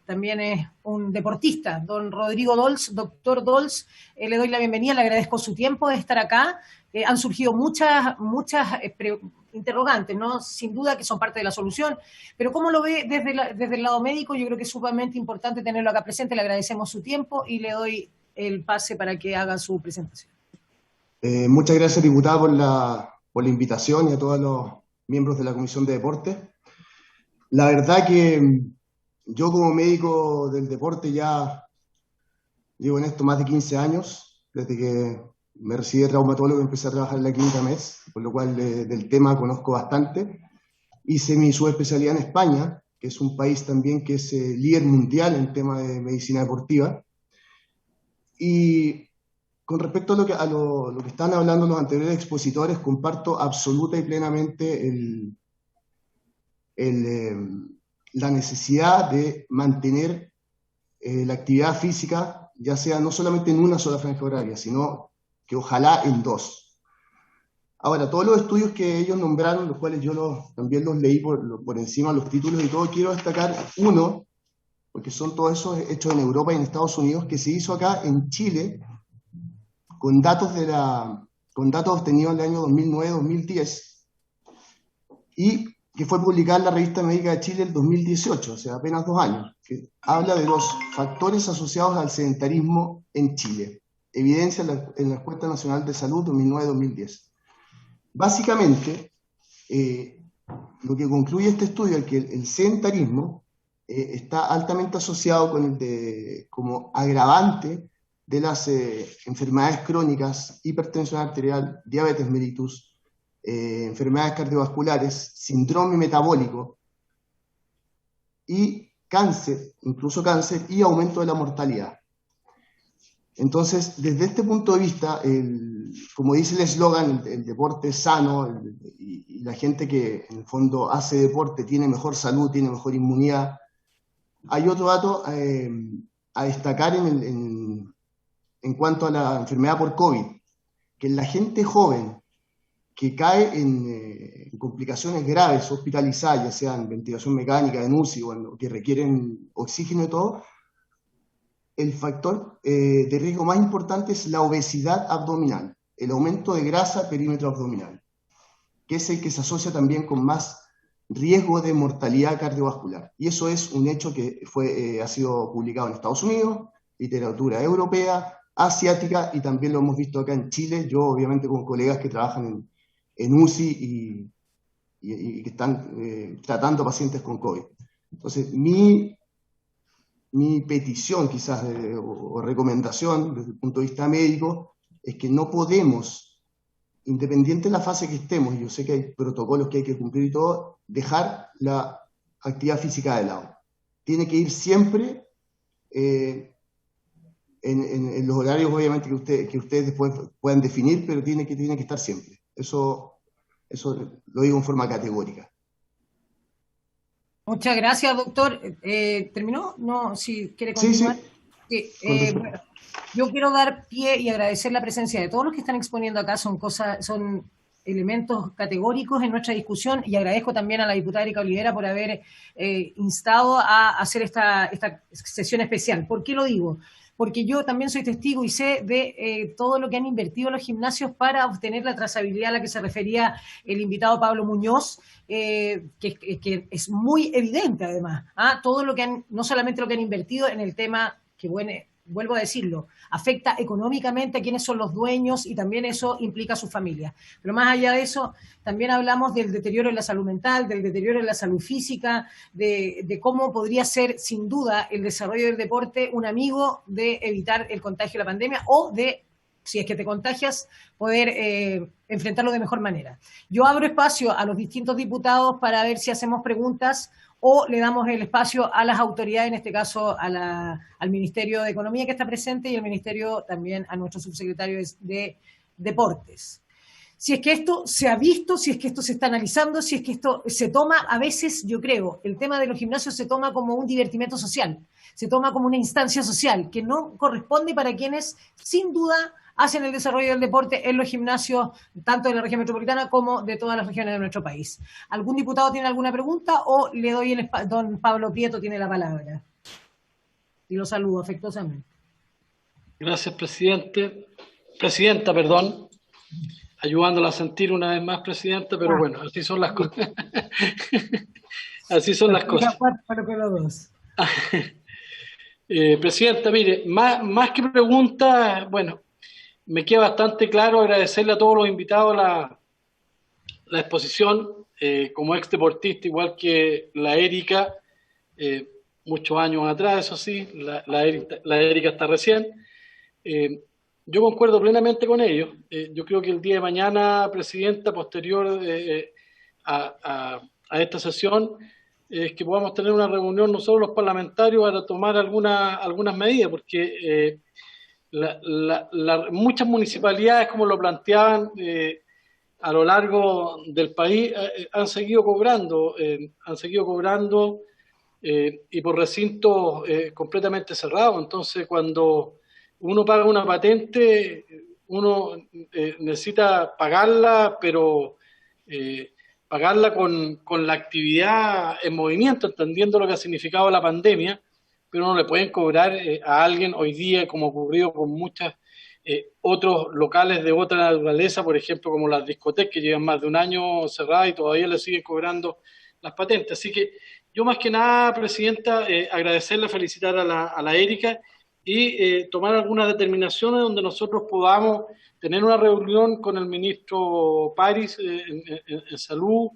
también es un deportista, don Rodrigo Dols, doctor Dols. Le doy la bienvenida, le agradezco su tiempo de estar acá. Han surgido muchas interrogantes, ¿no? Sin duda que son parte de la solución, pero ¿cómo lo ve desde el lado médico? Yo creo que es sumamente importante tenerlo acá presente. Le agradecemos su tiempo y le doy el pase para que haga su presentación. Muchas gracias, diputada, por la invitación, y a todos los miembros de la Comisión de Deporte. La verdad que yo, como médico del deporte, ya llevo en esto más de 15 años, desde que me recibí de traumatólogo y empecé a trabajar en la clínica MES, por lo cual del tema conozco bastante. Hice mi subespecialidad en España, que es un país también que es líder mundial en tema de medicina deportiva. Y con respecto a lo que están hablando los anteriores expositores, comparto absoluta y plenamente la necesidad de mantener la actividad física, ya sea no solamente en una sola franja horaria, sino que ojalá en dos. Ahora, todos los estudios que ellos nombraron, los cuales yo también los leí por encima, los títulos y todo, quiero destacar uno, porque son todos esos hechos en Europa y en Estados Unidos, que se hizo acá en Chile, con datos obtenidos en el año 2009-2010, y que fue publicada en la Revista Médica de Chile el 2018, o sea, apenas 2 años, que habla de los factores asociados al sedentarismo en Chile. Evidencia en la Encuesta Nacional de Salud 2009-2010. Básicamente, lo que concluye este estudio es que el sedentarismo está altamente asociado como agravante de las enfermedades crónicas, hipertensión arterial, diabetes mellitus, enfermedades cardiovasculares, síndrome metabólico y cáncer, incluso cáncer, y aumento de la mortalidad. Entonces, desde este punto de vista, como dice el eslogan, el deporte es sano, y la gente que en el fondo hace deporte tiene mejor salud, tiene mejor inmunidad. Hay otro dato a destacar en cuanto a la enfermedad por COVID, que la gente joven que cae en complicaciones graves, hospitalizadas, ya sea en ventilación mecánica, en UCI, o que requieren oxígeno y todo, el factor de riesgo más importante es la obesidad abdominal, el aumento de grasa perímetro abdominal, que es el que se asocia también con más riesgo de mortalidad cardiovascular. Y eso es un hecho que ha sido publicado en Estados Unidos, literatura europea, asiática, y también lo hemos visto acá en Chile, yo obviamente con colegas que trabajan en UCI y que están tratando pacientes con COVID. Entonces, mi petición quizás o recomendación desde el punto de vista médico es que no podemos, independiente de la fase que estemos, y yo sé que hay protocolos que hay que cumplir y todo, dejar la actividad física de lado. Tiene que ir siempre en los horarios, obviamente, que ustedes después puedan definir, pero tiene que estar siempre. Eso lo digo en forma categórica. Muchas gracias, doctor. ¿Terminó? No, si quiere continuar. Sí. Bueno, yo quiero dar pie y agradecer la presencia de todos los que están exponiendo acá. Son elementos categóricos en nuestra discusión y agradezco también a la diputada Erika Olivera por haber instado a hacer esta sesión especial. ¿Por qué lo digo? Porque yo también soy testigo y sé de todo lo que han invertido los gimnasios para obtener la trazabilidad a la que se refería el invitado Pablo Muñoz, que es muy evidente además, todo lo que han, no solamente lo que han invertido en el tema, que bueno, vuelvo a decirlo, afecta económicamente a quienes son los dueños y también eso implica a sus familias. Pero más allá de eso, también hablamos del deterioro en la salud mental, del deterioro en la salud física, de cómo podría ser, sin duda, el desarrollo del deporte un amigo de evitar el contagio de la pandemia o de, si es que te contagias, poder enfrentarlo de mejor manera. Yo abro espacio a los distintos diputados para ver si hacemos preguntas o le damos el espacio a las autoridades, en este caso al Ministerio de Economía que está presente y el Ministerio también a nuestro subsecretario de Deportes. Si es que esto se ha visto, si es que esto se está analizando, si es que esto se toma, a veces yo creo, el tema de los gimnasios se toma como un divertimento social, se toma como una instancia social que no corresponde para quienes, sin duda, hacen el desarrollo del deporte en los gimnasios, tanto de la región metropolitana como de todas las regiones de nuestro país. ¿Algún diputado tiene alguna pregunta o le doy don Pablo Prieto tiene la palabra? Y lo saludo afectuosamente. Gracias, Presidenta, perdón. Ayudándola a sentir una vez más, Presidenta, pero bueno, así son las cosas. Así son las cosas. Presidenta, mire, más que preguntas, bueno, me queda bastante claro agradecerle a todos los invitados la exposición. Como ex deportista, igual que la Erika, muchos años atrás, eso sí, la Erika está recién. Yo concuerdo plenamente con ellos. Yo creo que el día de mañana, Presidenta, posterior a esta sesión, es que podamos tener una reunión nosotros los parlamentarios para tomar algunas medidas, porque muchas municipalidades, como lo planteaban a lo largo del país, han seguido cobrando y por recintos completamente cerrados. Entonces, cuando uno paga una patente, uno necesita pagarla, pero pagarla con la actividad en movimiento, entendiendo lo que ha significado la pandemia, pero no le pueden cobrar a alguien hoy día, como ha ocurrido con muchos otros locales de otra naturaleza, por ejemplo, como las discotecas, que llevan más de un año cerradas y todavía le siguen cobrando las patentes. Así que yo, más que nada, Presidenta, agradecerle, felicitar a la Erika y tomar algunas determinaciones donde nosotros podamos tener una reunión con el ministro París en Salud,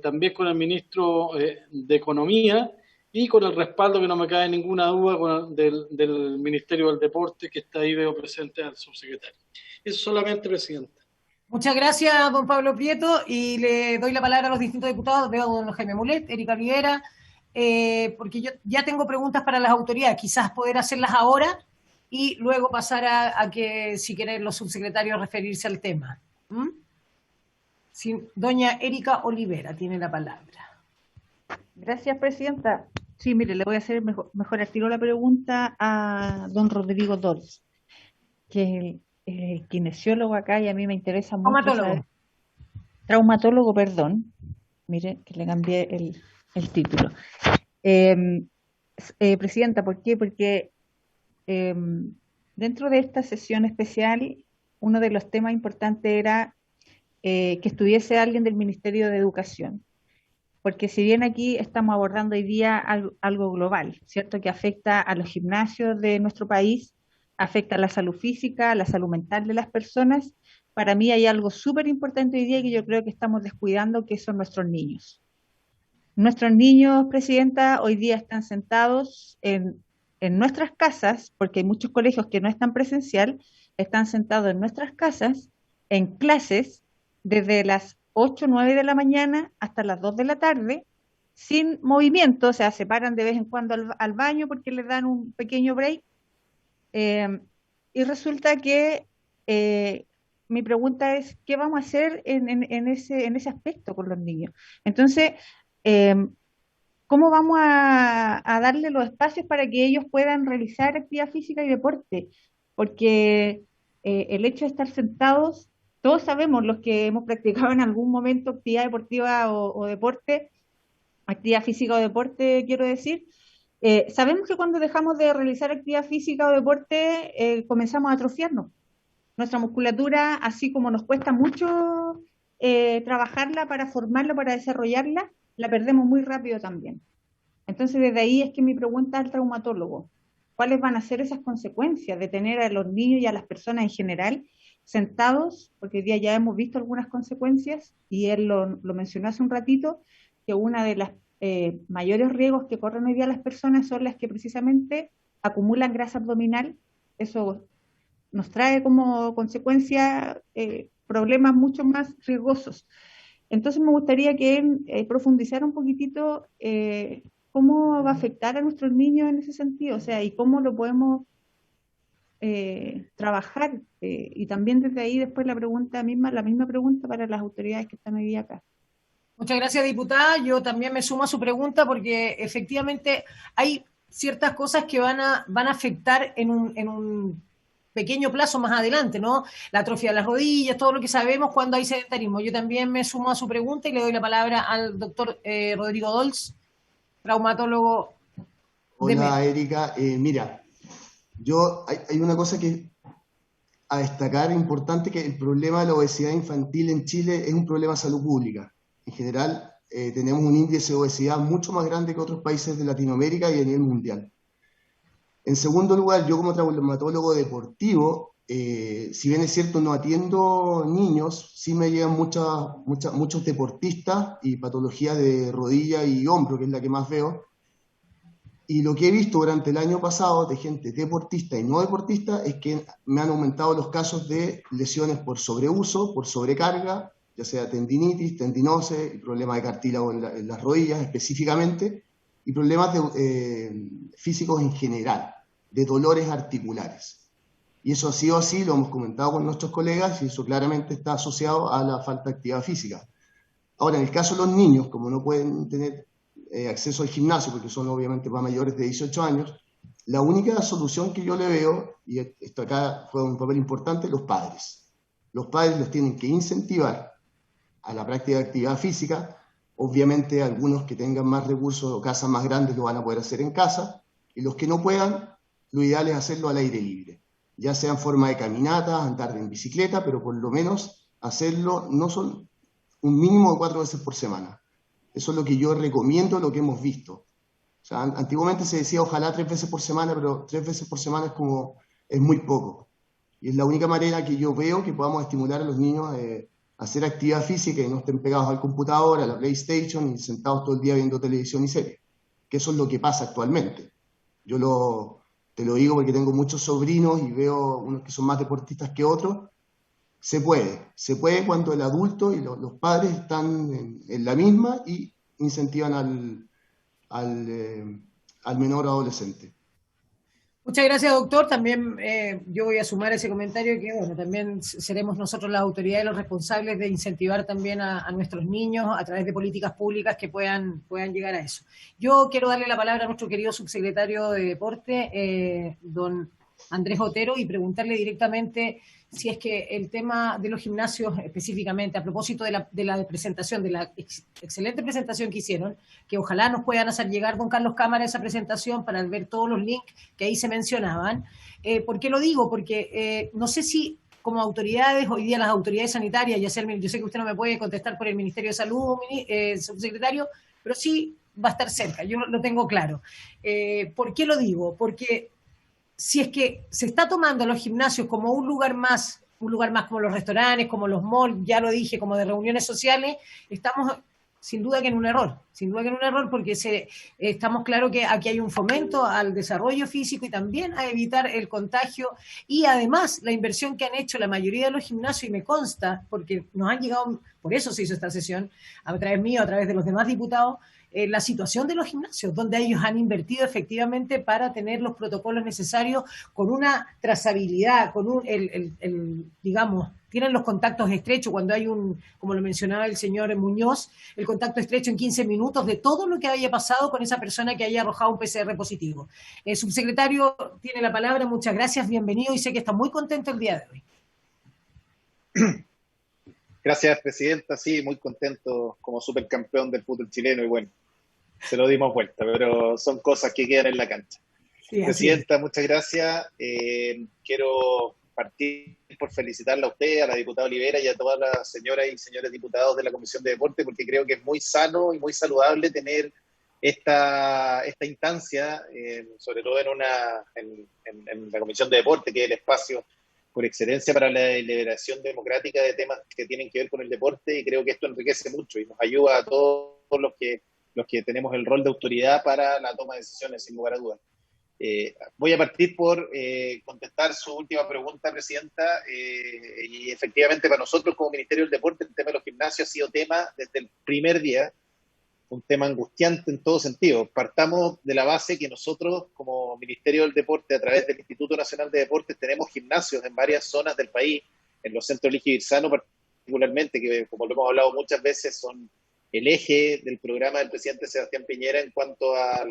también con el ministro de Economía, y con el respaldo, que no me cabe ninguna duda, del Ministerio del Deporte, que está ahí, veo presente al subsecretario. Eso solamente, Presidenta. Muchas gracias, don Pablo Prieto, y le doy la palabra a los distintos diputados. Veo a don Jaime Mulet, Erika Olivera, porque yo ya tengo preguntas para las autoridades, quizás poder hacerlas ahora y luego pasar a que, si quieren, los subsecretarios referirse al tema. Sí, doña Erika Olivera tiene la palabra. Gracias, Presidenta. Sí, mire, le voy a hacer mejor al tiro la pregunta a don Rodrigo Dors, que es el kinesiólogo acá y a mí me interesa mucho saber. Traumatólogo, perdón. Mire, que le cambié el título. Presidenta, ¿por qué? Porque dentro de esta sesión especial, uno de los temas importantes era que estuviese alguien del Ministerio de Educación. Porque si bien aquí estamos abordando hoy día algo global, ¿cierto? Que afecta a los gimnasios de nuestro país, afecta a la salud física, a la salud mental de las personas, para mí hay algo súper importante hoy día que yo creo que estamos descuidando, que son nuestros niños. Nuestros niños, Presidenta, hoy día están sentados en nuestras casas, porque hay muchos colegios que no están presencial, están sentados en nuestras casas, en clases, desde las 8 o 9 de la mañana hasta las 2 de la tarde, sin movimiento, o sea, se paran de vez en cuando al baño porque les dan un pequeño break. Y resulta que mi pregunta es, ¿qué vamos a hacer en ese aspecto con los niños? Entonces, ¿cómo vamos a darle los espacios para que ellos puedan realizar actividad física y deporte? Porque el hecho de estar sentados todos sabemos, los que hemos practicado en algún momento actividad deportiva o deporte, actividad física o deporte, quiero decir, sabemos que cuando dejamos de realizar actividad física o deporte, comenzamos a atrofiarnos. Nuestra musculatura, así como nos cuesta mucho trabajarla para formarla, para desarrollarla, la perdemos muy rápido también. Entonces, desde ahí es que mi pregunta al traumatólogo, ¿cuáles van a ser esas consecuencias de tener a los niños y a las personas en general sentados? Porque hoy día ya hemos visto algunas consecuencias, y él lo mencionó hace un ratito, que una de las mayores riesgos que corren hoy día las personas son las que precisamente acumulan grasa abdominal. Eso nos trae como consecuencia problemas mucho más riesgosos. Entonces me gustaría que él profundizara un poquitito cómo va a afectar a nuestros niños en ese sentido, o sea, y cómo lo podemos trabajar. Y también desde ahí después la misma pregunta para las autoridades que están hoy día acá. Muchas gracias, diputada. Yo también me sumo a su pregunta porque efectivamente hay ciertas cosas que van a afectar en un pequeño plazo más adelante, ¿no? La atrofia de las rodillas, todo lo que sabemos cuando hay sedentarismo. Yo también me sumo a su pregunta y le doy la palabra al doctor Rodrigo Dols, traumatólogo. Hola, Erika. Mira, hay una cosa que a destacar importante, que el problema de la obesidad infantil en Chile es un problema de salud pública. En general, tenemos un índice de obesidad mucho más grande que otros países de Latinoamérica y a nivel mundial. En segundo lugar, yo como traumatólogo deportivo, si bien es cierto no atiendo niños, sí me llegan muchos deportistas y patologías de rodilla y hombro, que es la que más veo. Y lo que he visto durante el año pasado de gente deportista y no deportista es que me han aumentado los casos de lesiones por sobreuso, por sobrecarga, ya sea tendinitis, tendinosis, problemas de cartílago en las rodillas específicamente, y problemas físicos en general, de dolores articulares. Y eso ha sido así, lo hemos comentado con nuestros colegas, y eso claramente está asociado a la falta de actividad física. Ahora, en el caso de los niños, como no pueden tener acceso al gimnasio, porque son obviamente más mayores de 18 años, la única solución que yo le veo, y esto acá fue un papel importante, los padres. Los padres los tienen que incentivar a la práctica de actividad física. Obviamente algunos que tengan más recursos o casas más grandes lo van a poder hacer en casa, y los que no puedan, lo ideal es hacerlo al aire libre, ya sea en forma de caminata, andar en bicicleta, pero por lo menos hacerlo no son un mínimo de 4 veces por semana. Eso es lo que yo recomiendo, lo que hemos visto. O sea, antiguamente se decía ojalá 3 veces por semana, pero 3 veces por semana es muy poco. Y es la única manera que yo veo que podamos estimular a los niños a hacer actividad física y no estén pegados al computador, a la PlayStation y sentados todo el día viendo televisión y series. Que eso es lo que pasa actualmente. Te lo digo porque tengo muchos sobrinos y veo unos que son más deportistas que otros. Se puede cuando el adulto y los padres están en la misma y incentivan al menor adolescente. Muchas gracias, doctor. También yo voy a sumar ese comentario que, bueno, también seremos nosotros las autoridades los responsables de incentivar también a nuestros niños a través de políticas públicas que puedan llegar a eso. Yo quiero darle la palabra a nuestro querido subsecretario de Deporte, don Andrés Otero, y preguntarle directamente si es que el tema de los gimnasios específicamente, a propósito de la presentación, de la excelente presentación que hicieron, que ojalá nos puedan hacer llegar, don Carlos Cámara, esa presentación para ver todos los links que ahí se mencionaban. ¿Por qué lo digo? Porque no sé si como autoridades, hoy día las autoridades sanitarias, yo sé que usted no me puede contestar por el Ministerio de Salud, subsecretario, pero sí va a estar cerca, yo lo tengo claro. ¿Por qué lo digo? Porque si es que se está tomando los gimnasios como un lugar más como los restaurantes, como los malls, ya lo dije, como de reuniones sociales, estamos sin duda que en un error, porque estamos claros que aquí hay un fomento al desarrollo físico y también a evitar el contagio, y además la inversión que han hecho la mayoría de los gimnasios, y me consta, porque nos han llegado, por eso se hizo esta sesión, a través mío, a través de los demás diputados, la situación de los gimnasios, donde ellos han invertido efectivamente para tener los protocolos necesarios con una trazabilidad, con digamos, tienen los contactos estrechos cuando hay como lo mencionaba el señor Muñoz, el contacto estrecho en 15 minutos de todo lo que haya pasado con esa persona que haya arrojado un PCR positivo. El subsecretario tiene la palabra, muchas gracias, bienvenido, y sé que está muy contento el día de hoy. Gracias, Presidenta. Sí, muy contento como supercampeón del fútbol chileno y bueno, se lo dimos vuelta, pero son cosas que quedan en la cancha. Sí, así es. Presidenta, muchas gracias. Quiero partir por felicitarla a usted, a la diputada Olivera y a todas las señoras y señores diputados de la Comisión de Deporte, porque creo que es muy sano y muy saludable tener esta instancia, sobre todo en la Comisión de Deporte, que es el espacio por excelencia para la deliberación democrática de temas que tienen que ver con el deporte, y creo que esto enriquece mucho y nos ayuda a todos los que tenemos el rol de autoridad para la toma de decisiones, sin lugar a dudas. Voy a partir por contestar su última pregunta, Presidenta, y efectivamente para nosotros como Ministerio del Deporte el tema de los gimnasios ha sido tema desde el primer día, un tema angustiante en todo sentido. Partamos de la base que nosotros como Ministerio del Deporte, a través del Instituto Nacional de Deportes, tenemos gimnasios en varias zonas del país, en los centros Elige Vivir Sano particularmente, que como lo hemos hablado muchas veces son el eje del programa del presidente Sebastián Piñera en cuanto a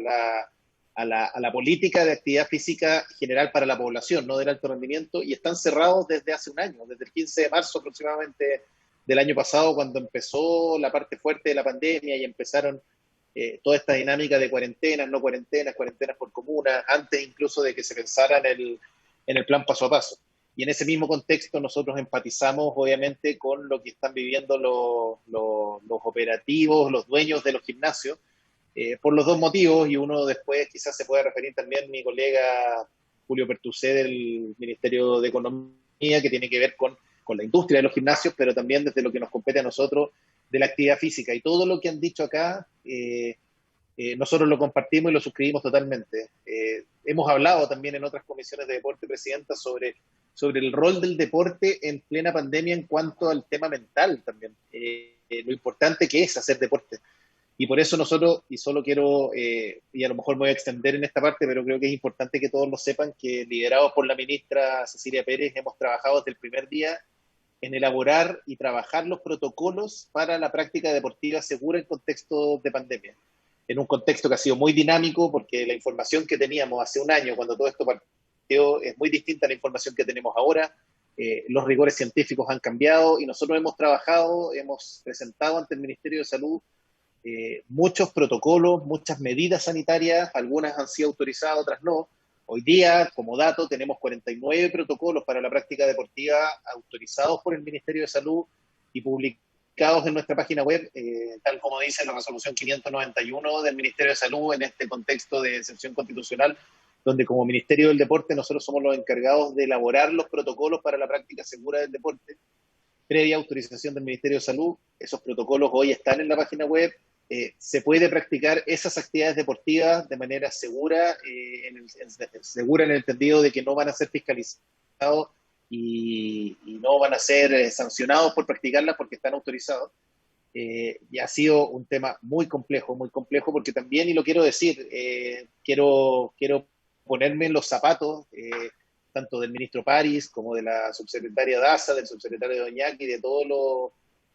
la política de actividad física general para la población, no del alto rendimiento, y están cerrados desde hace un año, desde el 15 de marzo aproximadamente del año pasado, cuando empezó la parte fuerte de la pandemia y empezaron toda esta dinámica de cuarentenas, no cuarentenas, cuarentenas por comuna, antes incluso de que se pensara en el plan paso a paso. Y en ese mismo contexto nosotros empatizamos obviamente con lo que están viviendo los operativos, los dueños de los gimnasios, por los dos motivos, y uno después quizás se pueda referir también mi colega Julio Pertusé del Ministerio de Economía, que tiene que ver con la industria de los gimnasios, pero también desde lo que nos compete a nosotros de la actividad física. Y todo lo que han dicho acá, nosotros lo compartimos y lo suscribimos totalmente. Hemos hablado también en otras comisiones de deporte, Presidenta, sobre el rol del deporte en plena pandemia en cuanto al tema mental también, lo importante que es hacer deporte. Y por eso nosotros, y solo quiero, y a lo mejor me voy a extender en esta parte, pero creo que es importante que todos lo sepan, que liderados por la ministra Cecilia Pérez, hemos trabajado desde el primer día en elaborar y trabajar los protocolos para la práctica deportiva segura en contexto de pandemia. En un contexto que ha sido muy dinámico, porque la información que teníamos hace un año, cuando todo esto partió, es muy distinta a la información que tenemos ahora. Los rigores científicos han cambiado y nosotros hemos trabajado, hemos presentado ante el Ministerio de Salud muchos protocolos, muchas medidas sanitarias, algunas han sido autorizadas, otras no. Hoy día, como dato, tenemos 49 protocolos para la práctica deportiva autorizados por el Ministerio de Salud y publicados en nuestra página web, tal como dice la resolución 591 del Ministerio de Salud en este contexto de excepción constitucional, donde como Ministerio del Deporte nosotros somos los encargados de elaborar los protocolos para la práctica segura del deporte, previa autorización del Ministerio de Salud. Esos protocolos hoy están en la página web. Se puede practicar esas actividades deportivas de manera segura, segura en el entendido de que no van a ser fiscalizados y no van a ser sancionados por practicarlas porque están autorizados. Y ha sido un tema muy complejo porque también, y lo quiero decir, quiero ponerme en los zapatos tanto del ministro París como de la subsecretaria Daza, del subsecretario Doñaki, de todos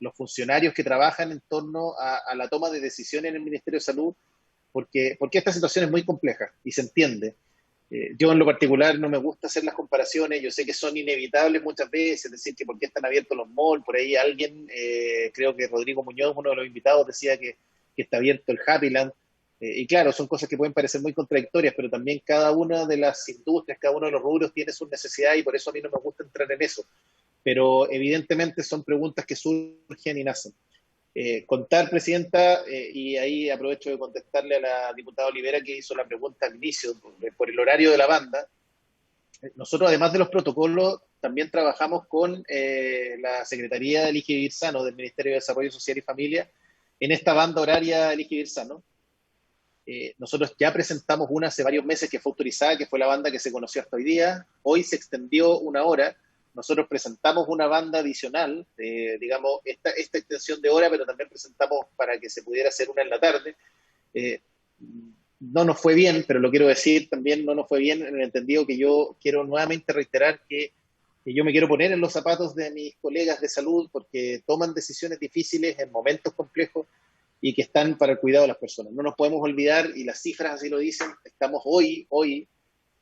los funcionarios que trabajan en torno a la toma de decisiones en el Ministerio de Salud, porque esta situación es muy compleja y se entiende. Yo en lo particular no me gusta hacer las comparaciones, yo sé que son inevitables muchas veces, decir que por qué están abiertos los malls, por ahí alguien, creo que Rodrigo Muñoz, uno de los invitados, decía que está abierto el Happyland, y claro, son cosas que pueden parecer muy contradictorias, pero también cada una de las industrias, cada uno de los rubros tiene sus necesidades y por eso a mí no me gusta entrar en eso. Pero evidentemente son preguntas que surgen y nacen. Contar, Presidenta, y ahí aprovecho de contestarle a la diputada Olivera que hizo la pregunta al inicio, por el horario de la banda. Nosotros, además de los protocolos, también trabajamos con la Secretaría de Elige Vivir Sano del Ministerio de Desarrollo Social y Familia en esta banda horaria Elige Vivir Sano. Nosotros ya presentamos una hace varios meses que fue autorizada, que fue la banda que se conoció hasta hoy día. Hoy se extendió una hora. Nosotros presentamos una banda adicional, digamos, esta extensión de hora, pero también presentamos para que se pudiera hacer una en la tarde. No nos fue bien, pero lo quiero decir también, no nos fue bien en el entendido que yo quiero nuevamente reiterar que yo me quiero poner en los zapatos de mis colegas de salud porque toman decisiones difíciles en momentos complejos y que están para el cuidado de las personas. No nos podemos olvidar, y las cifras así lo dicen, estamos hoy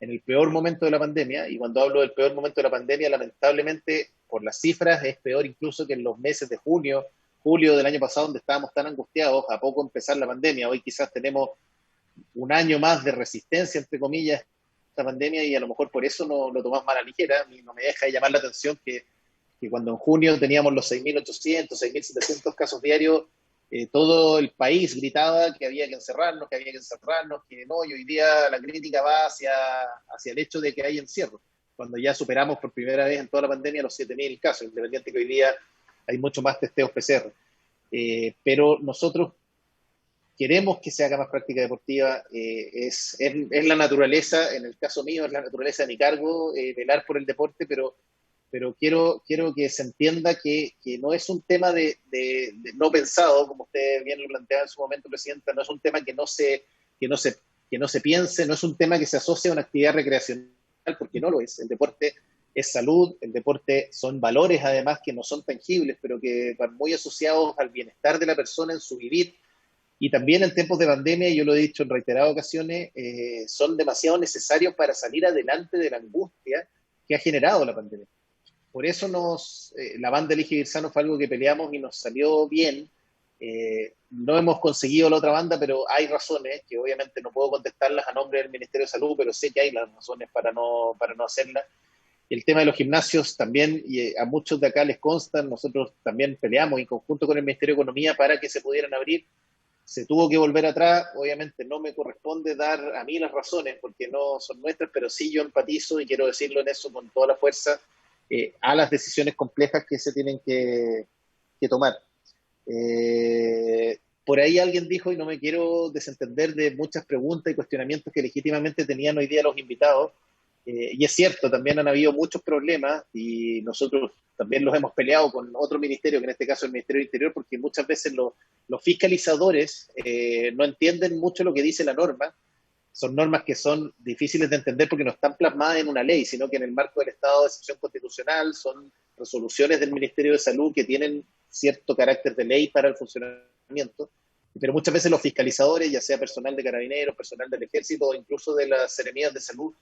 en el peor momento de la pandemia, y cuando hablo del peor momento de la pandemia, lamentablemente por las cifras es peor incluso que en los meses de junio, julio del año pasado, donde estábamos tan angustiados a poco empezar la pandemia. Hoy quizás tenemos un año más de resistencia, entre comillas, a esta pandemia, y a lo mejor por eso no lo tomamos más a la ligera. A mí no me deja de llamar la atención que cuando en junio teníamos los 6.800, 6.700 casos diarios, todo el país gritaba que había que encerrarnos, que no, y hoy día la crítica va hacia el hecho de que hay encierro, cuando ya superamos por primera vez en toda la pandemia los 7.000 casos, independiente que hoy día hay mucho más testeos PCR. Pero nosotros queremos que se haga más práctica deportiva, es la naturaleza, en el caso mío, es la naturaleza de mi cargo, velar por el deporte, pero quiero que se entienda que no es un tema de no pensado, como usted bien lo planteaba en su momento, Presidenta, no es un tema que no se piense, no es un tema que se asocie a una actividad recreacional, porque no lo es. El deporte es salud, el deporte son valores además que no son tangibles, pero que van muy asociados al bienestar de la persona en su vivir, y también en tiempos de pandemia, y yo lo he dicho en reiteradas ocasiones, son demasiado necesarios para salir adelante de la angustia que ha generado la pandemia. Por eso la banda Elige Vivir Sano fue algo que peleamos y nos salió bien. No hemos conseguido la otra banda, pero hay razones que obviamente no puedo contestarlas a nombre del Ministerio de Salud, pero sé que hay las razones para no hacerlas. El tema de los gimnasios también, y a muchos de acá les constan, nosotros también peleamos en conjunto con el Ministerio de Economía para que se pudieran abrir. Se tuvo que volver atrás. Obviamente no me corresponde dar a mí las razones porque no son nuestras, pero sí yo empatizo, y quiero decirlo en eso con toda la fuerza, a las decisiones complejas que se tienen que tomar. Por ahí alguien dijo, y no me quiero desentender de muchas preguntas y cuestionamientos que legítimamente tenían hoy día los invitados, y es cierto, también han habido muchos problemas y nosotros también los hemos peleado con otro ministerio, que en este caso es el Ministerio del Interior, porque muchas veces los fiscalizadores no entienden mucho lo que dice la norma. Son normas que son difíciles de entender porque no están plasmadas en una ley, sino que en el marco del estado de excepción constitucional son resoluciones del Ministerio de Salud que tienen cierto carácter de ley para el funcionamiento, pero muchas veces los fiscalizadores, ya sea personal de Carabineros, personal del Ejército o incluso de las Seremías de Salud,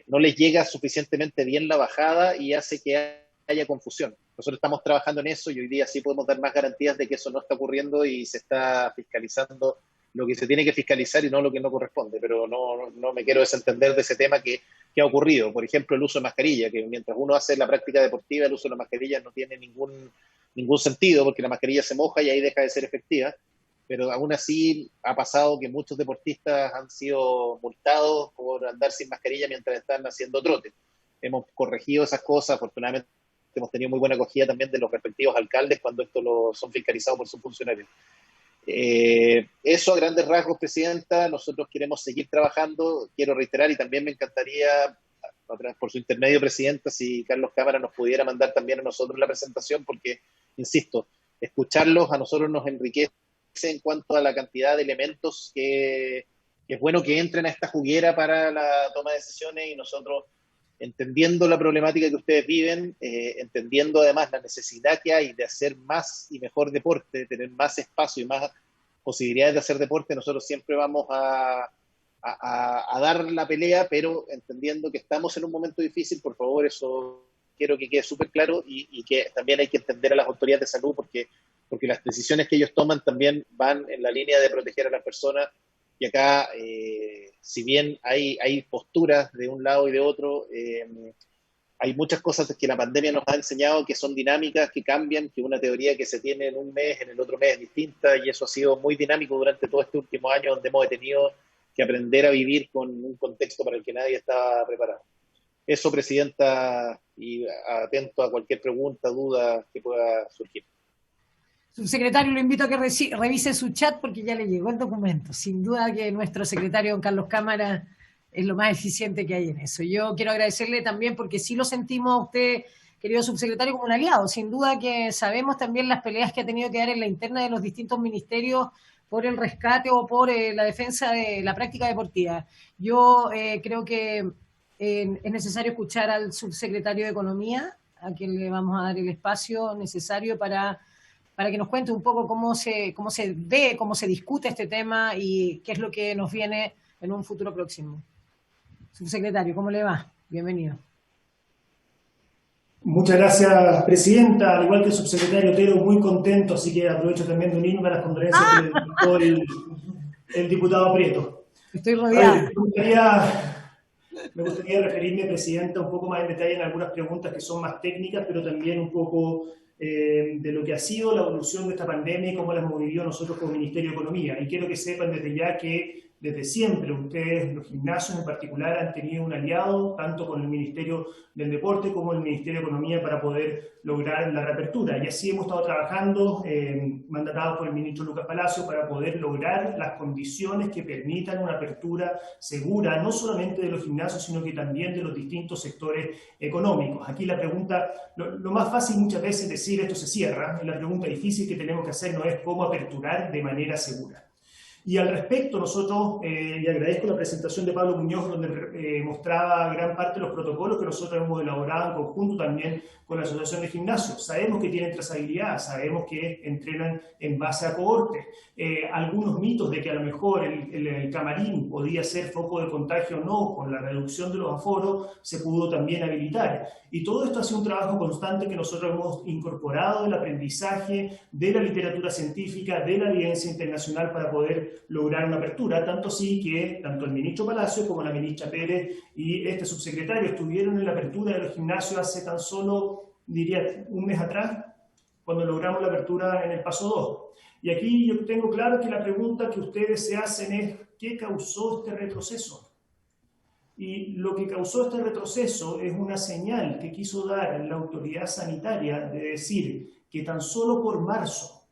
no les llega suficientemente bien la bajada y hace que haya confusión. Nosotros estamos trabajando en eso y hoy día sí podemos dar más garantías de que eso no está ocurriendo y se está fiscalizando lo que se tiene que fiscalizar y no lo que no corresponde, pero no me quiero desentender de ese tema que ha ocurrido. Por ejemplo, el uso de mascarilla, que mientras uno hace la práctica deportiva, el uso de la mascarilla no tiene ningún sentido, porque la mascarilla se moja y ahí deja de ser efectiva, pero aún así ha pasado que muchos deportistas han sido multados por andar sin mascarilla mientras están haciendo trote. Hemos corregido esas cosas, afortunadamente hemos tenido muy buena acogida también de los respectivos alcaldes cuando estos son fiscalizados por sus funcionarios. Eso a grandes rasgos, Presidenta. Nosotros queremos seguir trabajando. Quiero reiterar, y también me encantaría, por su intermedio, Presidenta, si Carlos Cámara nos pudiera mandar también a nosotros la presentación, porque, insisto, escucharlos a nosotros nos enriquece en cuanto a la cantidad de elementos que es bueno que entren a esta juguera para la toma de decisiones, y nosotros, entendiendo la problemática que ustedes viven, entendiendo además la necesidad que hay de hacer más y mejor deporte, de tener más espacio y más posibilidades de hacer deporte, nosotros siempre vamos a dar la pelea, pero entendiendo que estamos en un momento difícil. Por favor, eso quiero que quede súper claro, y que también hay que entender a las autoridades de salud porque las decisiones que ellos toman también van en la línea de proteger a las personas. Y acá, si bien hay posturas de un lado y de otro, hay muchas cosas que la pandemia nos ha enseñado que son dinámicas, que cambian, que una teoría que se tiene en un mes, en el otro mes es distinta, y eso ha sido muy dinámico durante todo este último año, donde hemos tenido que aprender a vivir con un contexto para el que nadie estaba preparado. Eso, Presidenta, y atento a cualquier pregunta, duda que pueda surgir. Subsecretario, lo invito a que revise su chat porque ya le llegó el documento. Sin duda que nuestro secretario, don Carlos Cámara, es lo más eficiente que hay en eso. Yo quiero agradecerle también porque sí lo sentimos a usted, querido subsecretario, como un aliado. Sin duda que sabemos también las peleas que ha tenido que dar en la interna de los distintos ministerios por el rescate o por la defensa de la práctica deportiva. Yo creo que es necesario escuchar al subsecretario de Economía, a quien le vamos a dar el espacio necesario para que nos cuente un poco cómo se ve, cómo se discute este tema y qué es lo que nos viene en un futuro próximo. Subsecretario, ¿cómo le va? Bienvenido. Muchas gracias, Presidenta. Al igual que el subsecretario Otero, muy contento, así que aprovecho también de unirme a las condolencias que le dejó el diputado Prieto. Estoy rodeada. Me gustaría referirme, Presidenta, un poco más en detalle en algunas preguntas que son más técnicas, pero también un poco de lo que ha sido la evolución de esta pandemia y cómo la hemos vivido nosotros como Ministerio de Economía. Y quiero que sepan desde ya que desde siempre ustedes, los gimnasios en particular, han tenido un aliado tanto con el Ministerio del Deporte como el Ministerio de Economía para poder lograr la reapertura. Y así hemos estado trabajando, mandatados por el ministro Lucas Palacio, para poder lograr las condiciones que permitan una apertura segura, no solamente de los gimnasios, sino que también de los distintos sectores económicos. Aquí la pregunta, lo más fácil muchas veces es decir esto se cierra, y la pregunta difícil que tenemos que hacer no es cómo aperturar de manera segura. Y al respecto, nosotros, y agradezco la presentación de Pablo Muñoz, donde mostraba gran parte de los protocolos que nosotros hemos elaborado en conjunto también con la Asociación de Gimnasios. Sabemos que tienen trazabilidad, sabemos que entrenan en base a cohortes. Algunos mitos de que a lo mejor el camarín podía ser foco de contagio o no, con la reducción de los aforos, se pudo también habilitar. Y todo esto ha sido un trabajo constante que nosotros hemos incorporado del aprendizaje, de la literatura científica, de la evidencia internacional para poder lograr una apertura, tanto así que tanto el ministro Palacio como la ministra Pérez y este subsecretario estuvieron en la apertura de los gimnasios hace tan solo, diría, un mes atrás, cuando logramos la apertura en el paso 2. Y aquí yo tengo claro que la pregunta que ustedes se hacen es ¿qué causó este retroceso? Y lo que causó este retroceso es una señal que quiso dar la autoridad sanitaria de decir que tan solo por marzo,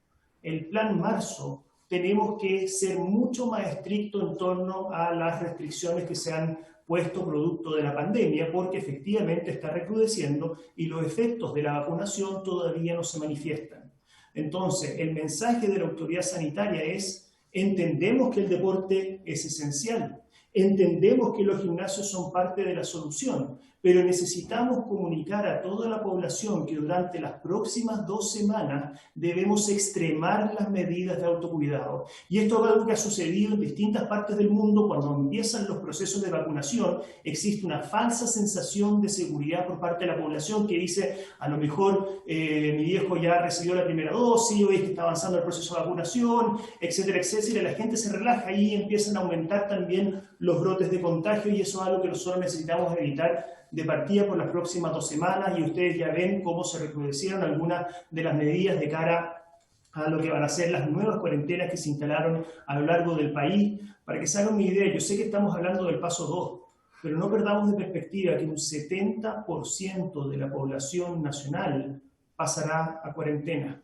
el plan marzo, tenemos que ser mucho más estrictos en torno a las restricciones que se han puesto producto de la pandemia, porque efectivamente está recrudeciendo y los efectos de la vacunación todavía no se manifiestan. Entonces, el mensaje de la autoridad sanitaria es: entendemos que el deporte es esencial, entendemos que los gimnasios son parte de la solución, pero necesitamos comunicar a toda la población que durante las próximas 2 semanas debemos extremar las medidas de autocuidado. Y esto es algo que ha sucedido en distintas partes del mundo. Cuando empiezan los procesos de vacunación, existe una falsa sensación de seguridad por parte de la población que dice, a lo mejor mi viejo ya recibió la primera dosis, o es que está avanzando el proceso de vacunación, etcétera, etcétera. Y la gente se relaja y empiezan a aumentar también los brotes de contagio, y eso es algo que nosotros necesitamos evitar de partida por las próximas 2 semanas, y ustedes ya ven cómo se recrudecieron algunas de las medidas de cara a lo que van a ser las nuevas cuarentenas que se instalaron a lo largo del país. Para que se hagan una idea, yo sé que estamos hablando del paso 2, pero no perdamos de perspectiva que un 70% de la población nacional pasará a cuarentena.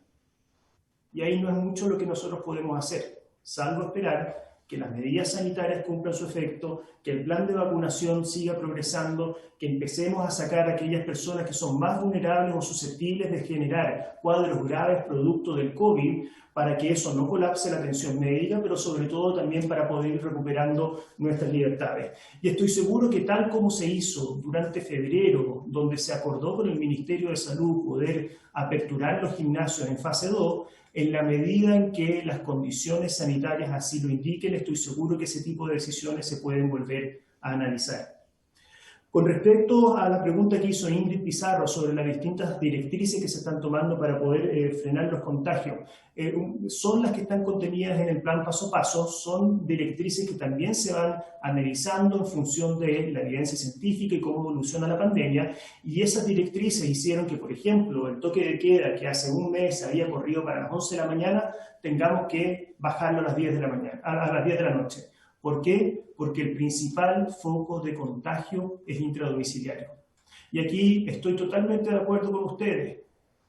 Y ahí no es mucho lo que nosotros podemos hacer, salvo esperar que las medidas sanitarias cumplan su efecto, que el plan de vacunación siga progresando, que empecemos a sacar a aquellas personas que son más vulnerables o susceptibles de generar cuadros graves producto del COVID, para que eso no colapse la atención médica, pero sobre todo también para poder ir recuperando nuestras libertades. Y estoy seguro que tal como se hizo durante febrero, donde se acordó con el Ministerio de Salud poder aperturar los gimnasios en fase 2, en la medida en que las condiciones sanitarias así lo indiquen, estoy seguro que ese tipo de decisiones se pueden volver a analizar. Con respecto a la pregunta que hizo Ingrid Pizarro sobre las distintas directrices que se están tomando para poder frenar los contagios, son las que están contenidas en el plan paso a paso, son directrices que también se van analizando en función de la evidencia científica y cómo evoluciona la pandemia, y esas directrices hicieron que, por ejemplo, el toque de queda que hace un mes había corrido para las 11 de la mañana, tengamos que bajarlo a las 10 de la mañana, a las 10 de la noche. ¿Por qué? Porque el principal foco de contagio es intradomiciliario. Y aquí estoy totalmente de acuerdo con ustedes.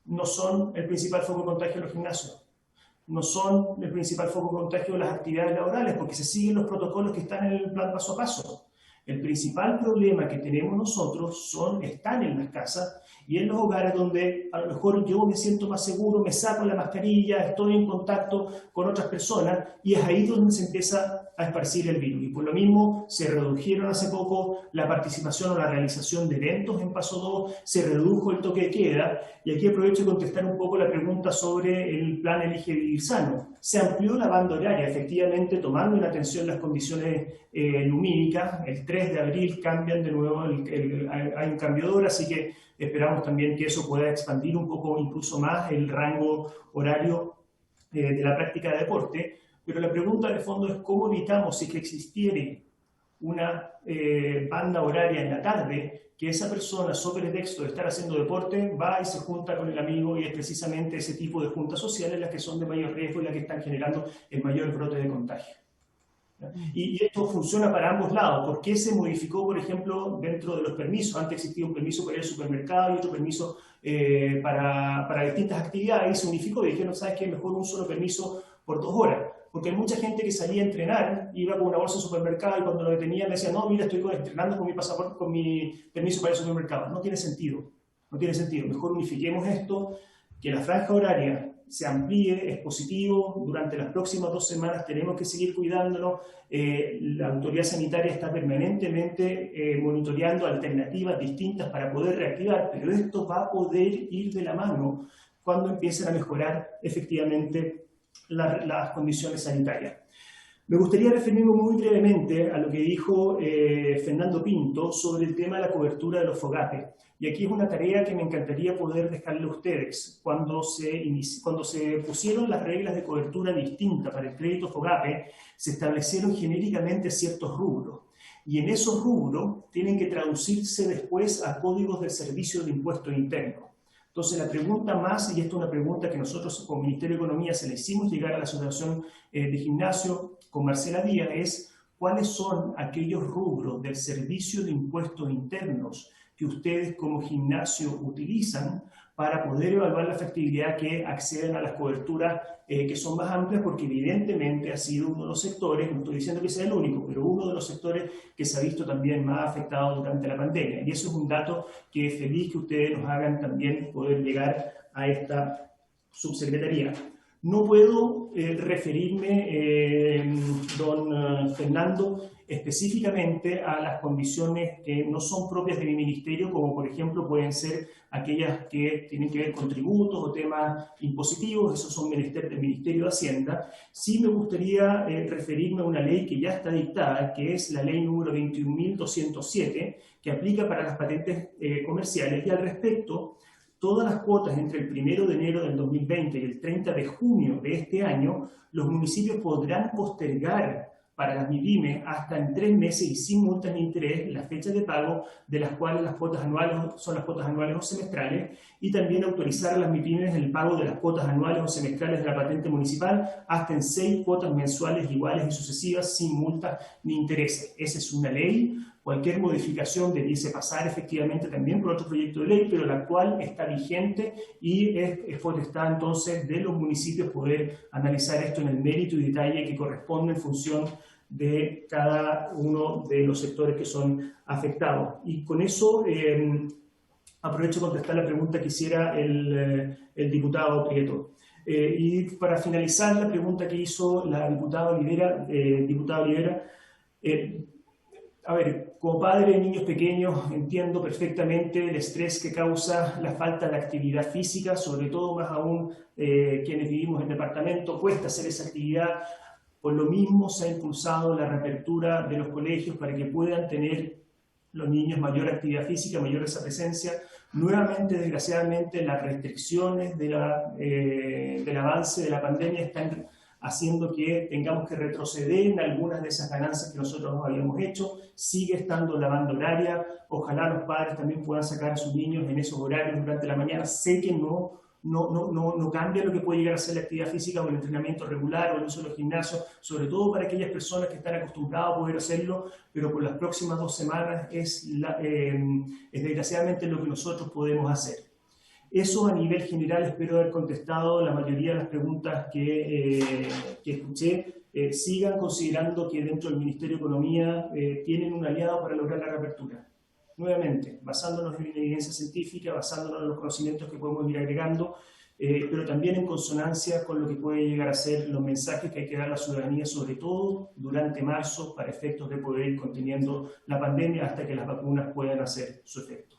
No son el principal foco de contagio los gimnasios. No son el principal foco de contagio de las actividades laborales, porque se siguen los protocolos que están en el plan paso a paso. El principal problema que tenemos nosotros están en las casas y en los hogares donde a lo mejor yo me siento más seguro, me saco la mascarilla, estoy en contacto con otras personas, y es ahí donde se empieza a esparcir el virus. Y por lo mismo se redujeron hace poco la participación o la realización de eventos en Paso 2, se redujo el toque de queda, y aquí aprovecho de contestar un poco la pregunta sobre el plan Elige Vivir Sano. Se amplió la banda horaria, efectivamente, tomando en atención las condiciones lumínicas. El 3 de abril cambian de nuevo, hay un cambio de hora, así que esperamos también que eso pueda expandir un poco, incluso más, el rango horario de la práctica de deporte. Pero la pregunta de fondo es cómo evitamos, si que existiera una banda horaria en la tarde, que esa persona, sobre pretexto de estar haciendo deporte, va y se junta con el amigo, y es precisamente ese tipo de juntas sociales las que son de mayor riesgo y las que están generando el mayor brote de contagio. Y esto funciona para ambos lados. ¿Por qué se modificó, por ejemplo, dentro de los permisos? Antes existía un permiso para ir al supermercado y otro permiso para distintas actividades, y se unificó y dijeron, ¿sabes qué? Mejor un solo permiso por 2 horas. Porque hay mucha gente que salía a entrenar, iba con una bolsa al supermercado y cuando lo detenían decía, no, mira, estoy entrenando con mi pasaporte, con mi permiso para ir al supermercado. No tiene sentido, no tiene sentido. Mejor unifiquemos esto, que la franja horaria se amplíe, es positivo. Durante las próximas 2 semanas tenemos que seguir cuidándonos. La autoridad sanitaria está permanentemente monitoreando alternativas distintas para poder reactivar, pero esto va a poder ir de la mano cuando empiecen a mejorar efectivamente las condiciones sanitarias. Me gustaría referirme muy brevemente a lo que dijo Fernando Pinto sobre el tema de la cobertura de los FOGAPE. Y aquí es una tarea que me encantaría poder dejarle a ustedes. Cuando se pusieron las reglas de cobertura distintas para el crédito FOGAPE, se establecieron genéricamente ciertos rubros. Y en esos rubros tienen que traducirse después a códigos del Servicio de Impuesto Interno. Entonces, la pregunta más, y esto es una pregunta que nosotros como Ministerio de Economía se le hicimos llegar a la Asociación de Gimnasio con Marcela Díaz, es cuáles son aquellos rubros del Servicio de Impuestos Internos que ustedes como gimnasio utilizan para poder evaluar la factibilidad que acceden a las coberturas que son más amplias, porque evidentemente ha sido uno de los sectores, no estoy diciendo que sea el único, pero uno de los sectores que se ha visto también más afectado durante la pandemia. Y eso es un dato que es feliz que ustedes nos hagan también poder llegar a esta subsecretaría. No puedo referirme, don Fernando, específicamente a las condiciones que no son propias de mi ministerio, como por ejemplo pueden ser aquellas que tienen que ver con tributos o temas impositivos. Esos son menester del Ministerio de Hacienda. Sí me gustaría referirme a una ley que ya está dictada, que es la ley número 21.207, que aplica para las patentes comerciales, y al respecto, todas las cuotas entre el 1 de enero del 2020 y el 30 de junio de este año, los municipios podrán postergar para las MIPYME hasta en 3 meses y sin multas ni interés las fechas de pago, de las cuales las cuotas anuales son las cuotas anuales o semestrales, y también autorizar a las MIPYMES el pago de las cuotas anuales o semestrales de la patente municipal hasta en 6 cuotas mensuales iguales y sucesivas sin multas ni intereses. Esa es una ley. Cualquier modificación debiese pasar efectivamente también por otro proyecto de ley, pero la actual está vigente y es potestad entonces de los municipios poder analizar esto en el mérito y detalle que corresponde en función de cada uno de los sectores que son afectados. Y con eso aprovecho de contestar la pregunta que hiciera el diputado Prieto. Y para finalizar la pregunta que hizo la diputada Olivera, a ver, como padre de niños pequeños entiendo perfectamente el estrés que causa la falta de actividad física, sobre todo más aún quienes vivimos en departamento, cuesta hacer esa actividad. Por lo mismo se ha impulsado la reapertura de los colegios para que puedan tener los niños mayor actividad física, mayor esa presencia. Nuevamente, desgraciadamente, las restricciones del avance de la pandemia están haciendo que tengamos que retroceder en algunas de esas ganancias que nosotros nos habíamos hecho. Sigue estando la banda horaria. Ojalá los padres también puedan sacar a sus niños en esos horarios durante la mañana. Sé que no cambia lo que puede llegar a ser la actividad física o el entrenamiento regular o el uso de los gimnasios, sobre todo para aquellas personas que están acostumbradas a poder hacerlo, pero por las próximas 2 semanas es desgraciadamente lo que nosotros podemos hacer. Eso a nivel general. Espero haber contestado la mayoría de las preguntas que escuché. Sigan considerando que dentro del Ministerio de Economía tienen un aliado para lograr la reapertura. Nuevamente, basándonos en la evidencia científica, basándonos en los conocimientos que podemos ir agregando, pero también en consonancia con lo que puede llegar a ser los mensajes que hay que dar a la ciudadanía, sobre todo durante marzo, para efectos de poder ir conteniendo la pandemia hasta que las vacunas puedan hacer su efecto.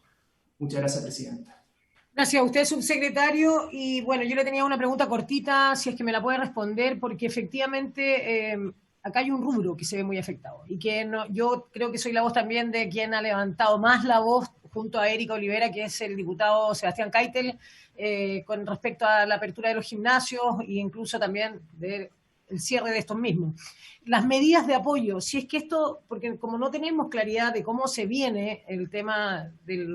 Muchas gracias, Presidenta. Gracias a usted, subsecretario. Y bueno, yo le tenía una pregunta cortita, si es que me la puede responder, porque efectivamente acá hay un rubro que se ve muy afectado. Y que no, yo creo que soy la voz también de quien ha levantado más la voz junto a Erika Olivera, que es el diputado Sebastián Keitel, con respecto a la apertura de los gimnasios e incluso también del cierre de estos mismos. Las medidas de apoyo, si es que esto, porque como no tenemos claridad de cómo se viene el tema de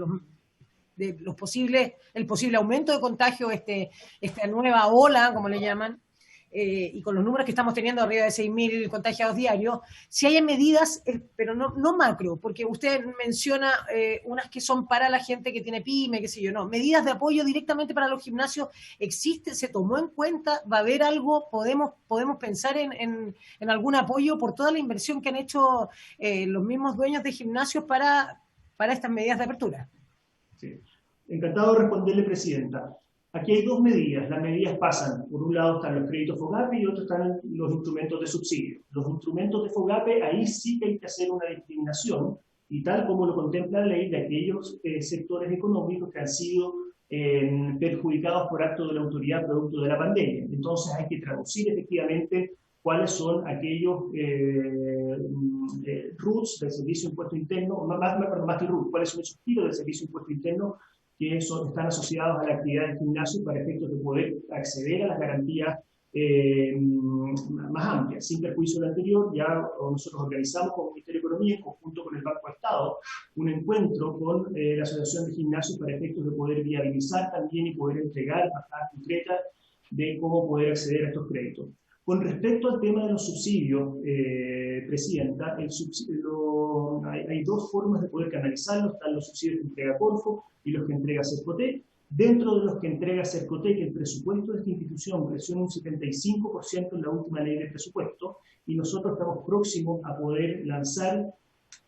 los posibles, el posible aumento de contagio, esta nueva ola, como le llaman, y con los números que estamos teniendo arriba de 6.000 contagiados diarios, si hay medidas, pero no macro, porque usted menciona unas que son para la gente que tiene pyme, qué sé yo, no, medidas de apoyo directamente para los gimnasios, ¿existe? ¿Se tomó en cuenta? ¿Va a haber algo? ¿Podemos pensar en algún apoyo por toda la inversión que han hecho los mismos dueños de gimnasios para estas medidas de apertura? Sí. Encantado de responderle, Presidenta. Aquí hay dos medidas. Las medidas pasan, por un lado están los créditos FOGAPE y otro están los instrumentos de subsidio. Los instrumentos de FOGAPE, ahí sí que hay que hacer una discriminación, y tal como lo contempla la ley, de aquellos sectores económicos que han sido perjudicados por acto de la autoridad producto de la pandemia. Entonces hay que traducir efectivamente cuáles son aquellos RUTs del Servicio de Impuesto Interno, más que RUT, cuáles son esos tiros del Servicio de Impuesto Interno que están asociados a la actividad del gimnasio para efectos de poder acceder a las garantías más amplias. Sin perjuicio de lo anterior, ya nosotros organizamos con el Ministerio de Economía, en conjunto con el Banco de Estado, un encuentro con la Asociación de Gimnasios para efectos de poder viabilizar también y poder entregar bajadas concretas de cómo poder acceder a estos créditos. Con respecto al tema de los subsidios, Presidenta, hay dos formas de poder canalizarlos. Están los subsidios que entrega Corfo y los que entrega Cercotec. Dentro de los que entrega Cercotec, el presupuesto de esta institución creció en un 75% en la última ley de presupuesto, y nosotros estamos próximos a poder lanzar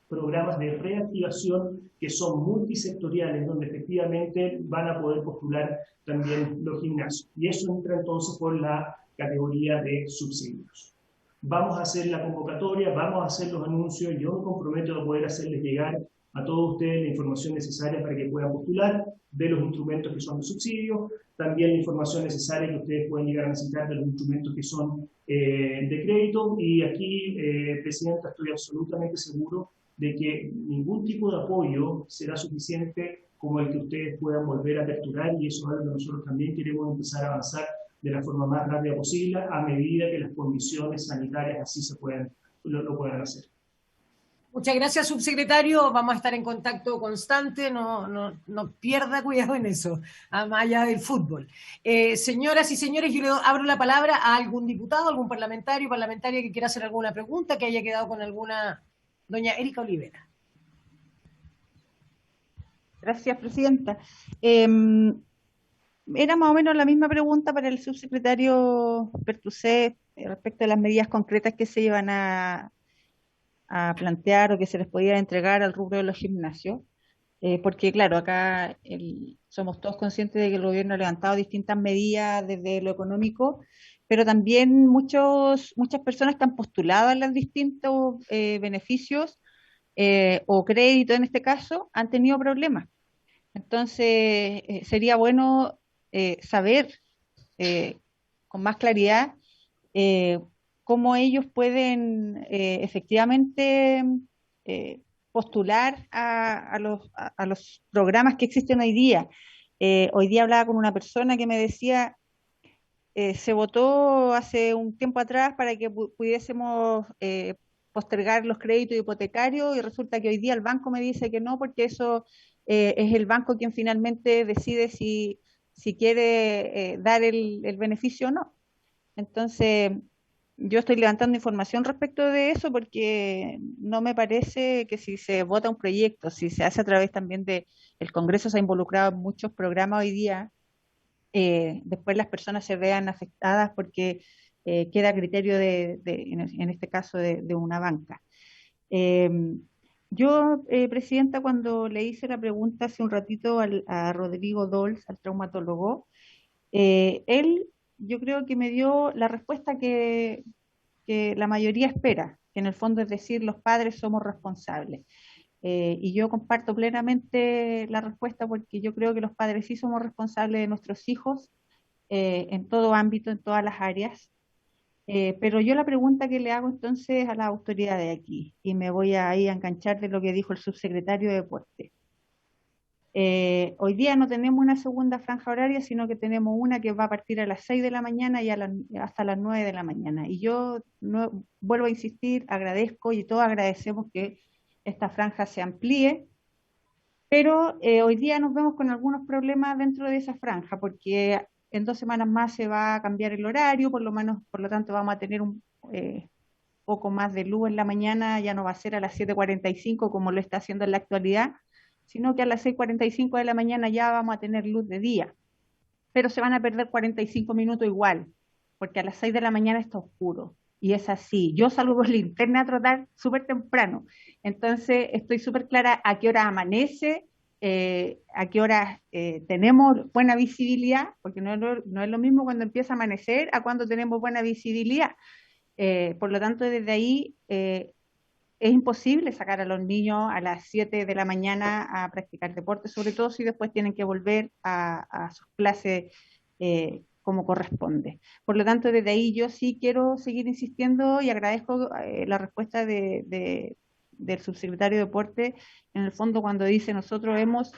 programas de reactivación que son multisectoriales, donde efectivamente van a poder postular también los gimnasios. Y eso entra entonces por la categoría de subsidios. Vamos a hacer la convocatoria, vamos a hacer los anuncios. Yo me comprometo a poder hacerles llegar a todos ustedes la información necesaria para que puedan postular, de los instrumentos que son de subsidio, también la información necesaria que ustedes pueden llegar a necesitar de los instrumentos que son de crédito. Y aquí, Presidenta, estoy absolutamente seguro de que ningún tipo de apoyo será suficiente como el que ustedes puedan volver a aperturar, y eso es algo que nosotros también queremos empezar a avanzar de la forma más rápida posible, a medida que las condiciones sanitarias así lo puedan hacer. Muchas gracias, subsecretario. Vamos a estar en contacto constante, no pierda cuidado en eso, más allá del fútbol. Señoras y señores, yo le abro la palabra a algún diputado, algún parlamentaria que quiera hacer alguna pregunta, que haya quedado con alguna. Doña Erika Olivera. Gracias, Presidenta. Era más o menos la misma pregunta para el subsecretario Pertuset respecto a las medidas concretas que se iban a plantear o que se les podía entregar al rubro de los gimnasios, porque claro, acá somos todos conscientes de que el gobierno ha levantado distintas medidas desde lo económico, pero también muchas personas que han postulado a los distintos beneficios o créditos en este caso han tenido problemas. Entonces sería bueno saber con más claridad cómo ellos pueden efectivamente postular a los programas que existen hoy día. Hoy día hablaba con una persona que me decía, se votó hace un tiempo atrás para que pudiésemos postergar los créditos hipotecarios, y resulta que hoy día el banco me dice que no, porque eso es el banco quien finalmente decide si quiere dar el beneficio o no. Entonces, yo estoy levantando información respecto de eso, porque no me parece que si se vota un proyecto, si se hace a través también del Congreso, se ha involucrado en muchos programas hoy día, después las personas se vean afectadas porque queda a criterio en este caso de una banca. Yo, Presidenta, cuando le hice la pregunta hace un ratito a Rodrigo Dols, al traumatólogo, Él, yo creo que me dio la respuesta que la mayoría espera, que en el fondo es decir, los padres somos responsables. Y yo comparto plenamente la respuesta porque yo creo que los padres sí somos responsables de nuestros hijos en todo ámbito, en todas las áreas. Pero yo la pregunta que le hago entonces a las autoridades de aquí, y me voy a enganchar de lo que dijo el subsecretario de Deporte. Hoy día no tenemos una segunda franja horaria, sino que tenemos una que va a partir a las 6 de la mañana y hasta las 9 de la mañana. Y yo vuelvo a insistir, agradezco y todos agradecemos que esta franja se amplíe, pero hoy día nos vemos con algunos problemas dentro de esa franja, porque en 2 semanas más se va a cambiar el horario, por lo tanto vamos a tener un poco más de luz en la mañana, ya no va a ser a las 7:45 como lo está haciendo en la actualidad, sino que a las 6:45 de la mañana ya vamos a tener luz de día, pero se van a perder 45 minutos igual, porque a las 6 de la mañana está oscuro, y es así. Yo salgo con linterna a trotar súper temprano, entonces estoy súper clara a qué hora amanece, a qué hora tenemos buena visibilidad, porque no es lo mismo cuando empieza a amanecer a cuando tenemos buena visibilidad. Por lo tanto, desde ahí es imposible sacar a los niños a las 7 de la mañana a practicar deporte, sobre todo si después tienen que volver a sus clases como corresponde. Por lo tanto, desde ahí yo sí quiero seguir insistiendo y agradezco la respuesta del subsecretario de Deporte, en el fondo cuando dice nosotros hemos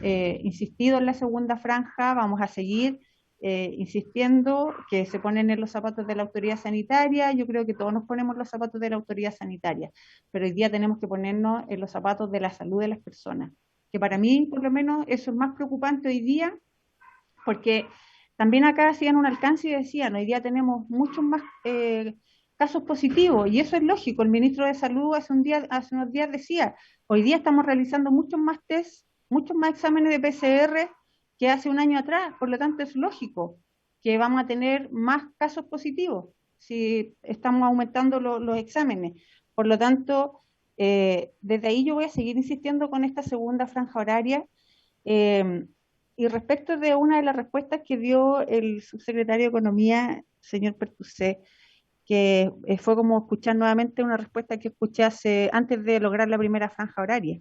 insistido en la segunda franja, vamos a seguir insistiendo que se ponen en los zapatos de la autoridad sanitaria. Yo creo que todos nos ponemos los zapatos de la autoridad sanitaria, pero hoy día tenemos que ponernos en los zapatos de la salud de las personas, que para mí por lo menos eso es más preocupante hoy día, porque también acá hacían un alcance y decían, hoy día tenemos muchos más casos positivos, y eso es lógico. El ministro de Salud hace unos días decía, hoy día estamos realizando muchos más test, muchos más exámenes de PCR que hace un año atrás, por lo tanto es lógico que vamos a tener más casos positivos si estamos aumentando los exámenes. Por lo tanto, desde ahí yo voy a seguir insistiendo con esta segunda franja horaria. Y respecto de una de las respuestas que dio el subsecretario de Economía, señor Pertusé, que fue como escuchar nuevamente una respuesta que escuché antes de lograr la primera franja horaria.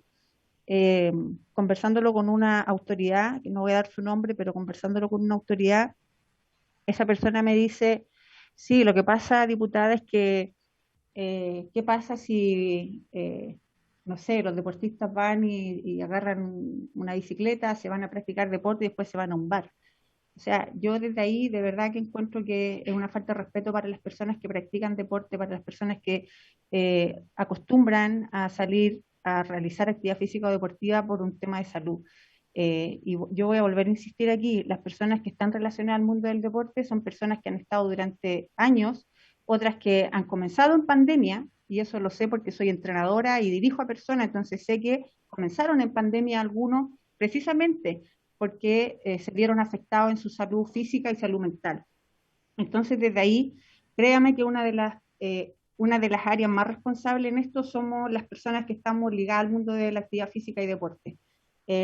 Conversándolo con una autoridad, que no voy a dar su nombre, pero conversándolo con una autoridad, esa persona me dice, sí, lo que pasa, diputada, es que ¿qué pasa si, no sé, los deportistas van y agarran una bicicleta, se van a practicar deporte y después se van a un bar? O sea, yo desde ahí de verdad que encuentro que es una falta de respeto para las personas que practican deporte, para las personas que acostumbran a salir a realizar actividad física o deportiva por un tema de salud. Y yo voy a volver a insistir aquí, las personas que están relacionadas al mundo del deporte son personas que han estado durante años, otras que han comenzado en pandemia, y eso lo sé porque soy entrenadora y dirijo a personas, entonces sé que comenzaron en pandemia algunos precisamente porque se vieron afectados en su salud física y salud mental. Entonces, desde ahí, créame que una de las áreas más responsables en esto somos las personas que estamos ligadas al mundo de la actividad física y deporte.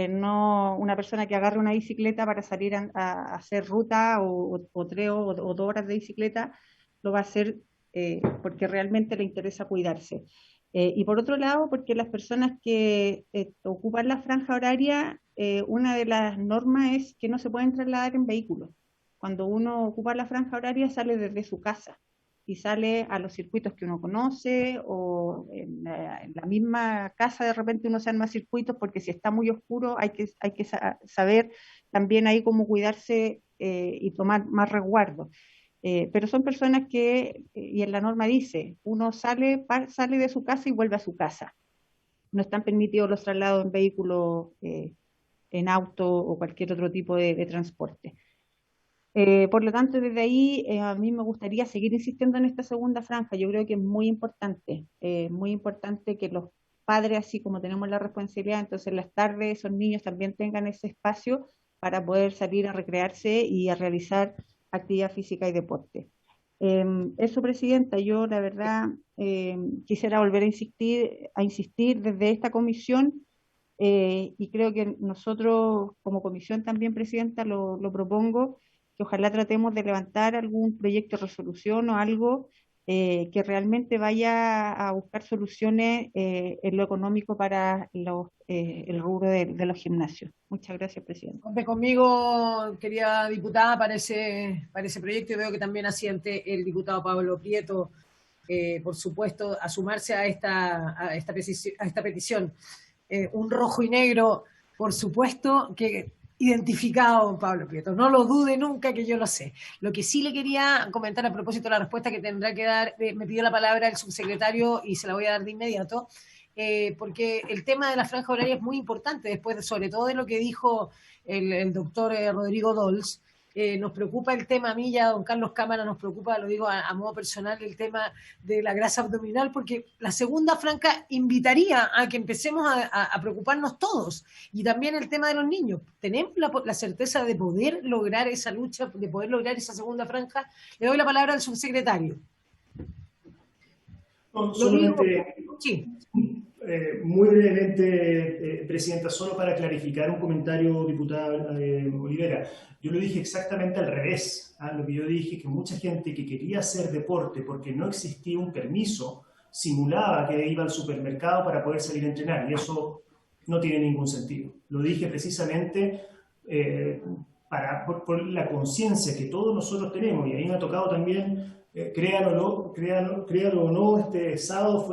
No una persona que agarre una bicicleta para salir a hacer ruta o 3 o 2 horas de bicicleta, lo va a hacer porque realmente le interesa cuidarse. Y por otro lado, porque las personas que ocupan la franja horaria, una de las normas es que no se pueden trasladar en vehículos. Cuando uno ocupa la franja horaria sale desde su casa y sale a los circuitos que uno conoce, o en la misma casa de repente uno se arma circuitos, porque si está muy oscuro hay que saber también ahí cómo cuidarse y tomar más resguardo. Pero son personas que, y en la norma dice, uno sale de su casa y vuelve a su casa. No están permitidos los traslados en vehículos, en auto o cualquier otro tipo de transporte. Por lo tanto, desde ahí a mí me gustaría seguir insistiendo en esta segunda franja. Yo creo que es muy importante que los padres, así como tenemos la responsabilidad, entonces en las tardes esos niños también tengan ese espacio para poder salir a recrearse y a realizar actividad física y deporte. Eso, Presidenta, yo la verdad quisiera volver a insistir desde esta comisión, y creo que nosotros como comisión también, Presidenta, lo propongo, que ojalá tratemos de levantar algún proyecto de resolución o algo que realmente vaya a buscar soluciones en lo económico para el rubro de los gimnasios. Muchas gracias, presidente. Conte conmigo, querida diputada, para ese proyecto, y veo que también asiente el diputado Pablo Prieto, por supuesto, a sumarse a esta petición. Un rojo y negro, por supuesto, que identificado, Pablo Prieto. No lo dude nunca, que yo lo sé. Lo que sí le quería comentar a propósito de la respuesta que tendrá que dar, me pidió la palabra el subsecretario y se la voy a dar de inmediato, porque el tema de la franja horaria es muy importante, después sobre todo de lo que dijo el doctor Rodrigo Dols. Nos preocupa el tema, a mí ya don Carlos Cámara nos preocupa, lo digo a modo personal, el tema de la grasa abdominal, porque la segunda franja invitaría a que empecemos a preocuparnos todos, y también el tema de los niños. ¿Tenemos la certeza de poder lograr esa lucha, de poder lograr esa segunda franja? Le doy la palabra al subsecretario. No, solamente, sí. Muy brevemente, Presidenta, solo para clarificar un comentario, diputada Olivera. Yo lo dije exactamente al revés. Lo que yo dije es que mucha gente que quería hacer deporte porque no existía un permiso, simulaba que iba al supermercado para poder salir a entrenar, y eso no tiene ningún sentido. Lo dije precisamente por la conciencia que todos nosotros tenemos, y ahí me ha tocado también. Créanlo o no, este sábado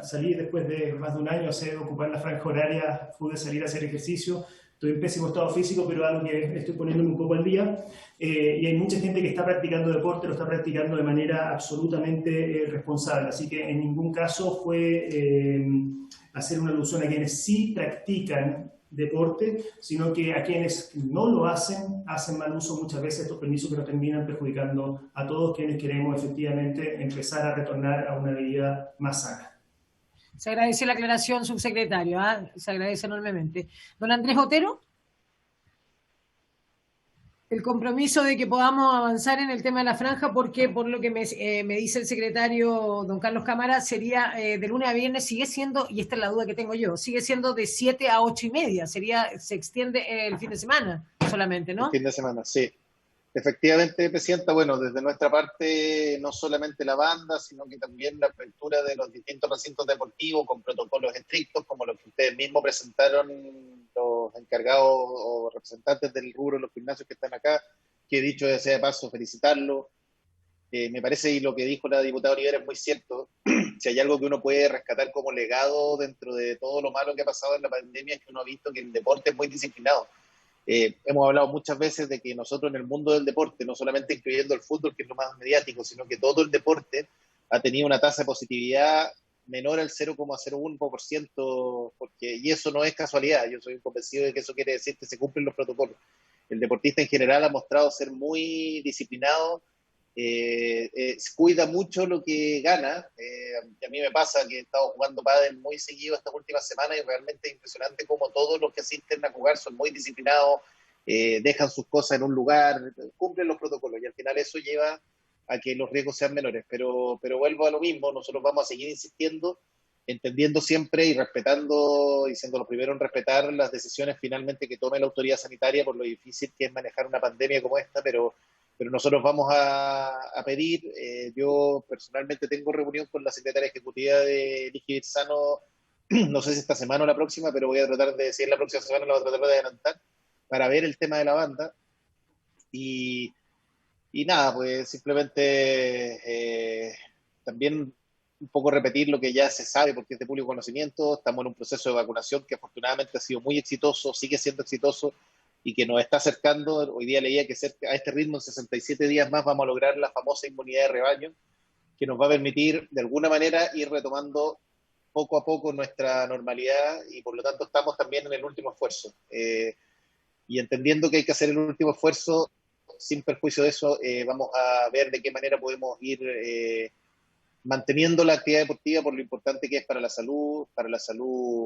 salí después de más de un año ocupar la franja horaria, pude salir a hacer ejercicio. Estoy en pésimo estado físico, pero algo que estoy poniéndome un poco al día. Y hay mucha gente que está practicando deporte, lo está practicando de manera absolutamente responsable. Así que en ningún caso fue hacer una alusión a quienes sí practican deporte, sino que a quienes no lo hacen mal uso muchas veces de estos permisos que nos terminan perjudicando a todos quienes queremos efectivamente empezar a retornar a una vida más sana. Se agradece la aclaración, subsecretario, se agradece enormemente. Don Andrés Otero. El compromiso de que podamos avanzar en el tema de la franja, porque por lo que me dice el secretario don Carlos Cámara, sería de lunes a viernes, sigue siendo, y esta es la duda que tengo yo, sigue siendo de 7 a 8:30, se extiende el fin de semana solamente, ¿no? El fin de semana, sí. Efectivamente, Presidenta, bueno, desde nuestra parte, no solamente la banda, sino que también la apertura de los distintos recintos deportivos con protocolos estrictos, como los que ustedes mismos presentaron, los encargados o representantes del rubro de los gimnasios que están acá, que dicho sea de paso, felicitarlos. Me parece, y lo que dijo la diputada Olivera es muy cierto, si hay algo que uno puede rescatar como legado dentro de todo lo malo que ha pasado en la pandemia, es que uno ha visto que el deporte es muy disciplinado. Hemos hablado muchas veces de que nosotros en el mundo del deporte, no solamente incluyendo el fútbol, que es lo más mediático, sino que todo el deporte ha tenido una tasa de positividad menor al 0,01%, y eso no es casualidad. Yo soy convencido de que eso quiere decir que se cumplen los protocolos. El deportista en general ha mostrado ser muy disciplinado, cuida mucho lo que gana. A mí me pasa que he estado jugando pádel muy seguido estas últimas semanas, y realmente es impresionante cómo todos los que asisten a jugar son muy disciplinados, dejan sus cosas en un lugar, cumplen los protocolos, y al final eso lleva a que los riesgos sean menores. Pero vuelvo a lo mismo, nosotros vamos a seguir insistiendo, entendiendo siempre y respetando, y siendo los primeros en respetar las decisiones finalmente que tome la autoridad sanitaria, por lo difícil que es manejar una pandemia como esta, pero nosotros vamos a pedir, yo personalmente tengo reunión con la secretaria ejecutiva de Elige Sano, no sé si esta semana o la próxima, pero voy a tratar de, si es la próxima semana, la voy a tratar de adelantar, para ver el tema de la banda. Y nada, pues simplemente también un poco repetir lo que ya se sabe, porque es de público conocimiento. Estamos en un proceso de vacunación que afortunadamente ha sido muy exitoso, sigue siendo exitoso, y que nos está acercando. Hoy día leía que a este ritmo en 67 días más vamos a lograr la famosa inmunidad de rebaño, que nos va a permitir de alguna manera ir retomando poco a poco nuestra normalidad, y por lo tanto estamos también en el último esfuerzo. Y entendiendo que hay que hacer el último esfuerzo, sin perjuicio de eso, vamos a ver de qué manera podemos ir manteniendo la actividad deportiva, por lo importante que es para la salud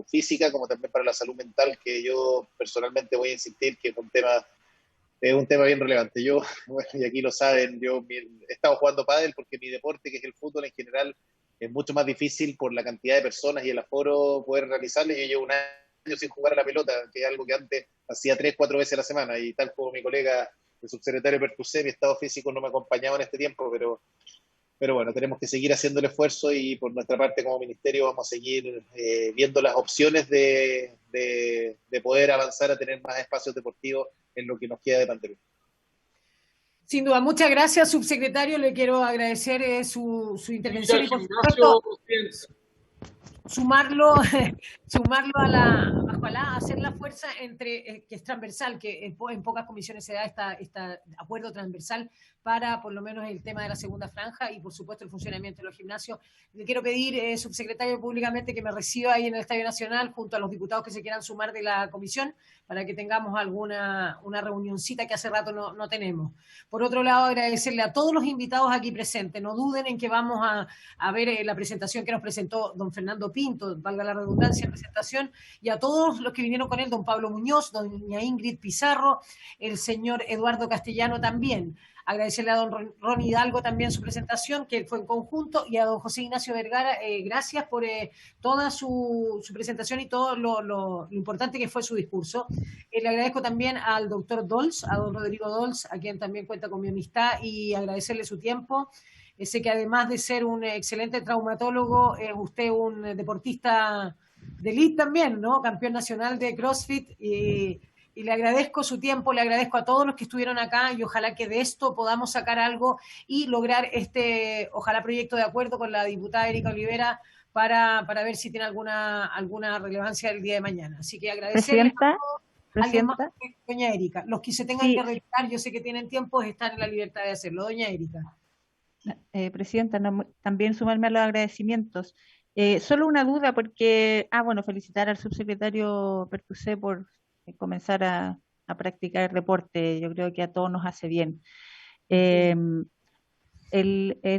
física, como también para la salud mental, que yo personalmente voy a insistir que es un tema bien relevante. Yo, bueno, y aquí lo saben, yo he estado jugando pádel porque mi deporte, que es el fútbol en general, es mucho más difícil por la cantidad de personas y el aforo poder realizarlo. Yo llevo un año sin jugar a la pelota, que es algo que antes hacía 3-4 veces a la semana, y tal como mi colega el subsecretario Pertusé, mi estado físico no me acompañaba en este tiempo, pero bueno, tenemos que seguir haciendo el esfuerzo y por nuestra parte como ministerio vamos a seguir viendo las opciones de poder avanzar a tener más espacios deportivos en lo que nos queda de pandemia. Sin duda, muchas gracias, subsecretario. Le quiero agradecer su intervención y por supuesto sumarlo ojalá hacer la fuerza entre que es transversal, que en pocas comisiones se da este acuerdo transversal para por lo menos el tema de la segunda franja y por supuesto el funcionamiento de los gimnasios. Le quiero pedir, subsecretario, públicamente que me reciba ahí en el Estadio Nacional junto a los diputados que se quieran sumar de la comisión para que tengamos una reunioncita que hace rato no tenemos. Por otro lado, agradecerle a todos los invitados aquí presentes. No duden en que vamos a ver la presentación que nos presentó don Fernando Pinto, valga la redundancia en presentación, y a todos los que vinieron con él, don Pablo Muñoz, doña Ingrid Pizarro, el señor Eduardo Castellano también. Agradecerle a don Ron Hidalgo también su presentación, que fue en conjunto, y a don José Ignacio Vergara, gracias por toda su presentación y todo lo importante que fue su discurso. Le agradezco también al doctor Dols, a don Rodrigo Dols, a quien también cuenta con mi amistad, y agradecerle su tiempo. Sé que además de ser un excelente traumatólogo, es usted un deportista de elite también, ¿no? Campeón nacional de CrossFit, y le agradezco su tiempo, le agradezco a todos los que estuvieron acá y ojalá que de esto podamos sacar algo y lograr ojalá proyecto de acuerdo con la diputada Erika Olivera para ver si tiene alguna relevancia el día de mañana. Así que agradecerle a Presidenta. Doña Erika. Los que se tengan que retirar, yo sé que tienen tiempo, están en la libertad de hacerlo. Doña Erika. Presidenta, también sumarme a los agradecimientos. Solo una duda porque, felicitar al subsecretario Pertusé por comenzar a practicar deporte. Yo creo que a todos nos hace bien. El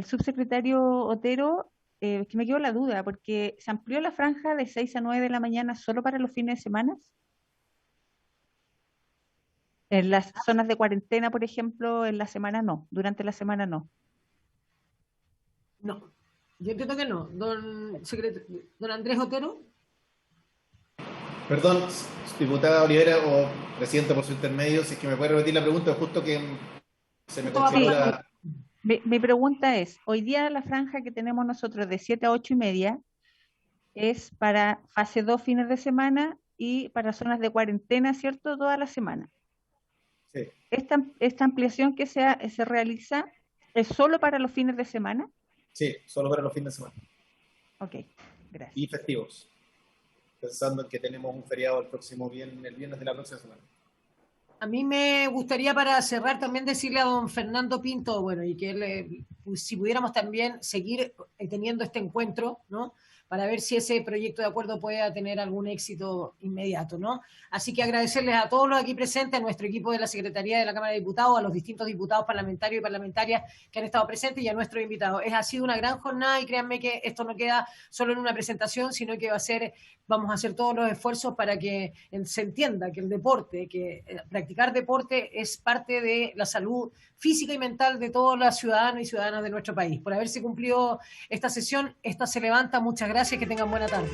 subsecretario Otero, que me quedó la duda, porque se amplió la franja de 6 a 9 de la mañana solo para los fines de semana. En las zonas de cuarentena, por ejemplo, en la semana no, durante la semana no. No, yo entiendo que no. Don Andrés Otero. Perdón, diputada Olivera o presidenta por su intermedio, si es que me puede repetir la pregunta, justo que se me congeló la... Mi pregunta es, hoy día la franja que tenemos nosotros de 7 a 8 y media es para fase 2 fines de semana y para zonas de cuarentena, ¿cierto? Toda la semana. Sí. ¿Esta ampliación que se realiza es solo para los fines de semana? Sí, solo para los fines de semana. Ok, gracias. Y festivos. Pensando en que tenemos un feriado el viernes de la próxima semana. A mí me gustaría para cerrar también decirle a don Fernando Pinto, bueno, y que si pudiéramos también seguir teniendo este encuentro, ¿no? Para ver si ese proyecto de acuerdo puede tener algún éxito inmediato, ¿no? Así que agradecerles a todos los aquí presentes, a nuestro equipo de la Secretaría de la Cámara de Diputados, a los distintos diputados parlamentarios y parlamentarias que han estado presentes y a nuestros invitados. Ha sido una gran jornada y créanme que esto no queda solo en una presentación, sino que vamos a hacer todos los esfuerzos para que se entienda que el deporte, que practicar deporte es parte de la salud física y mental de todos los ciudadanos y ciudadanas de nuestro país. Por haberse cumplido esta sesión, esta se levanta. Muchas gracias, que tengan buena tarde.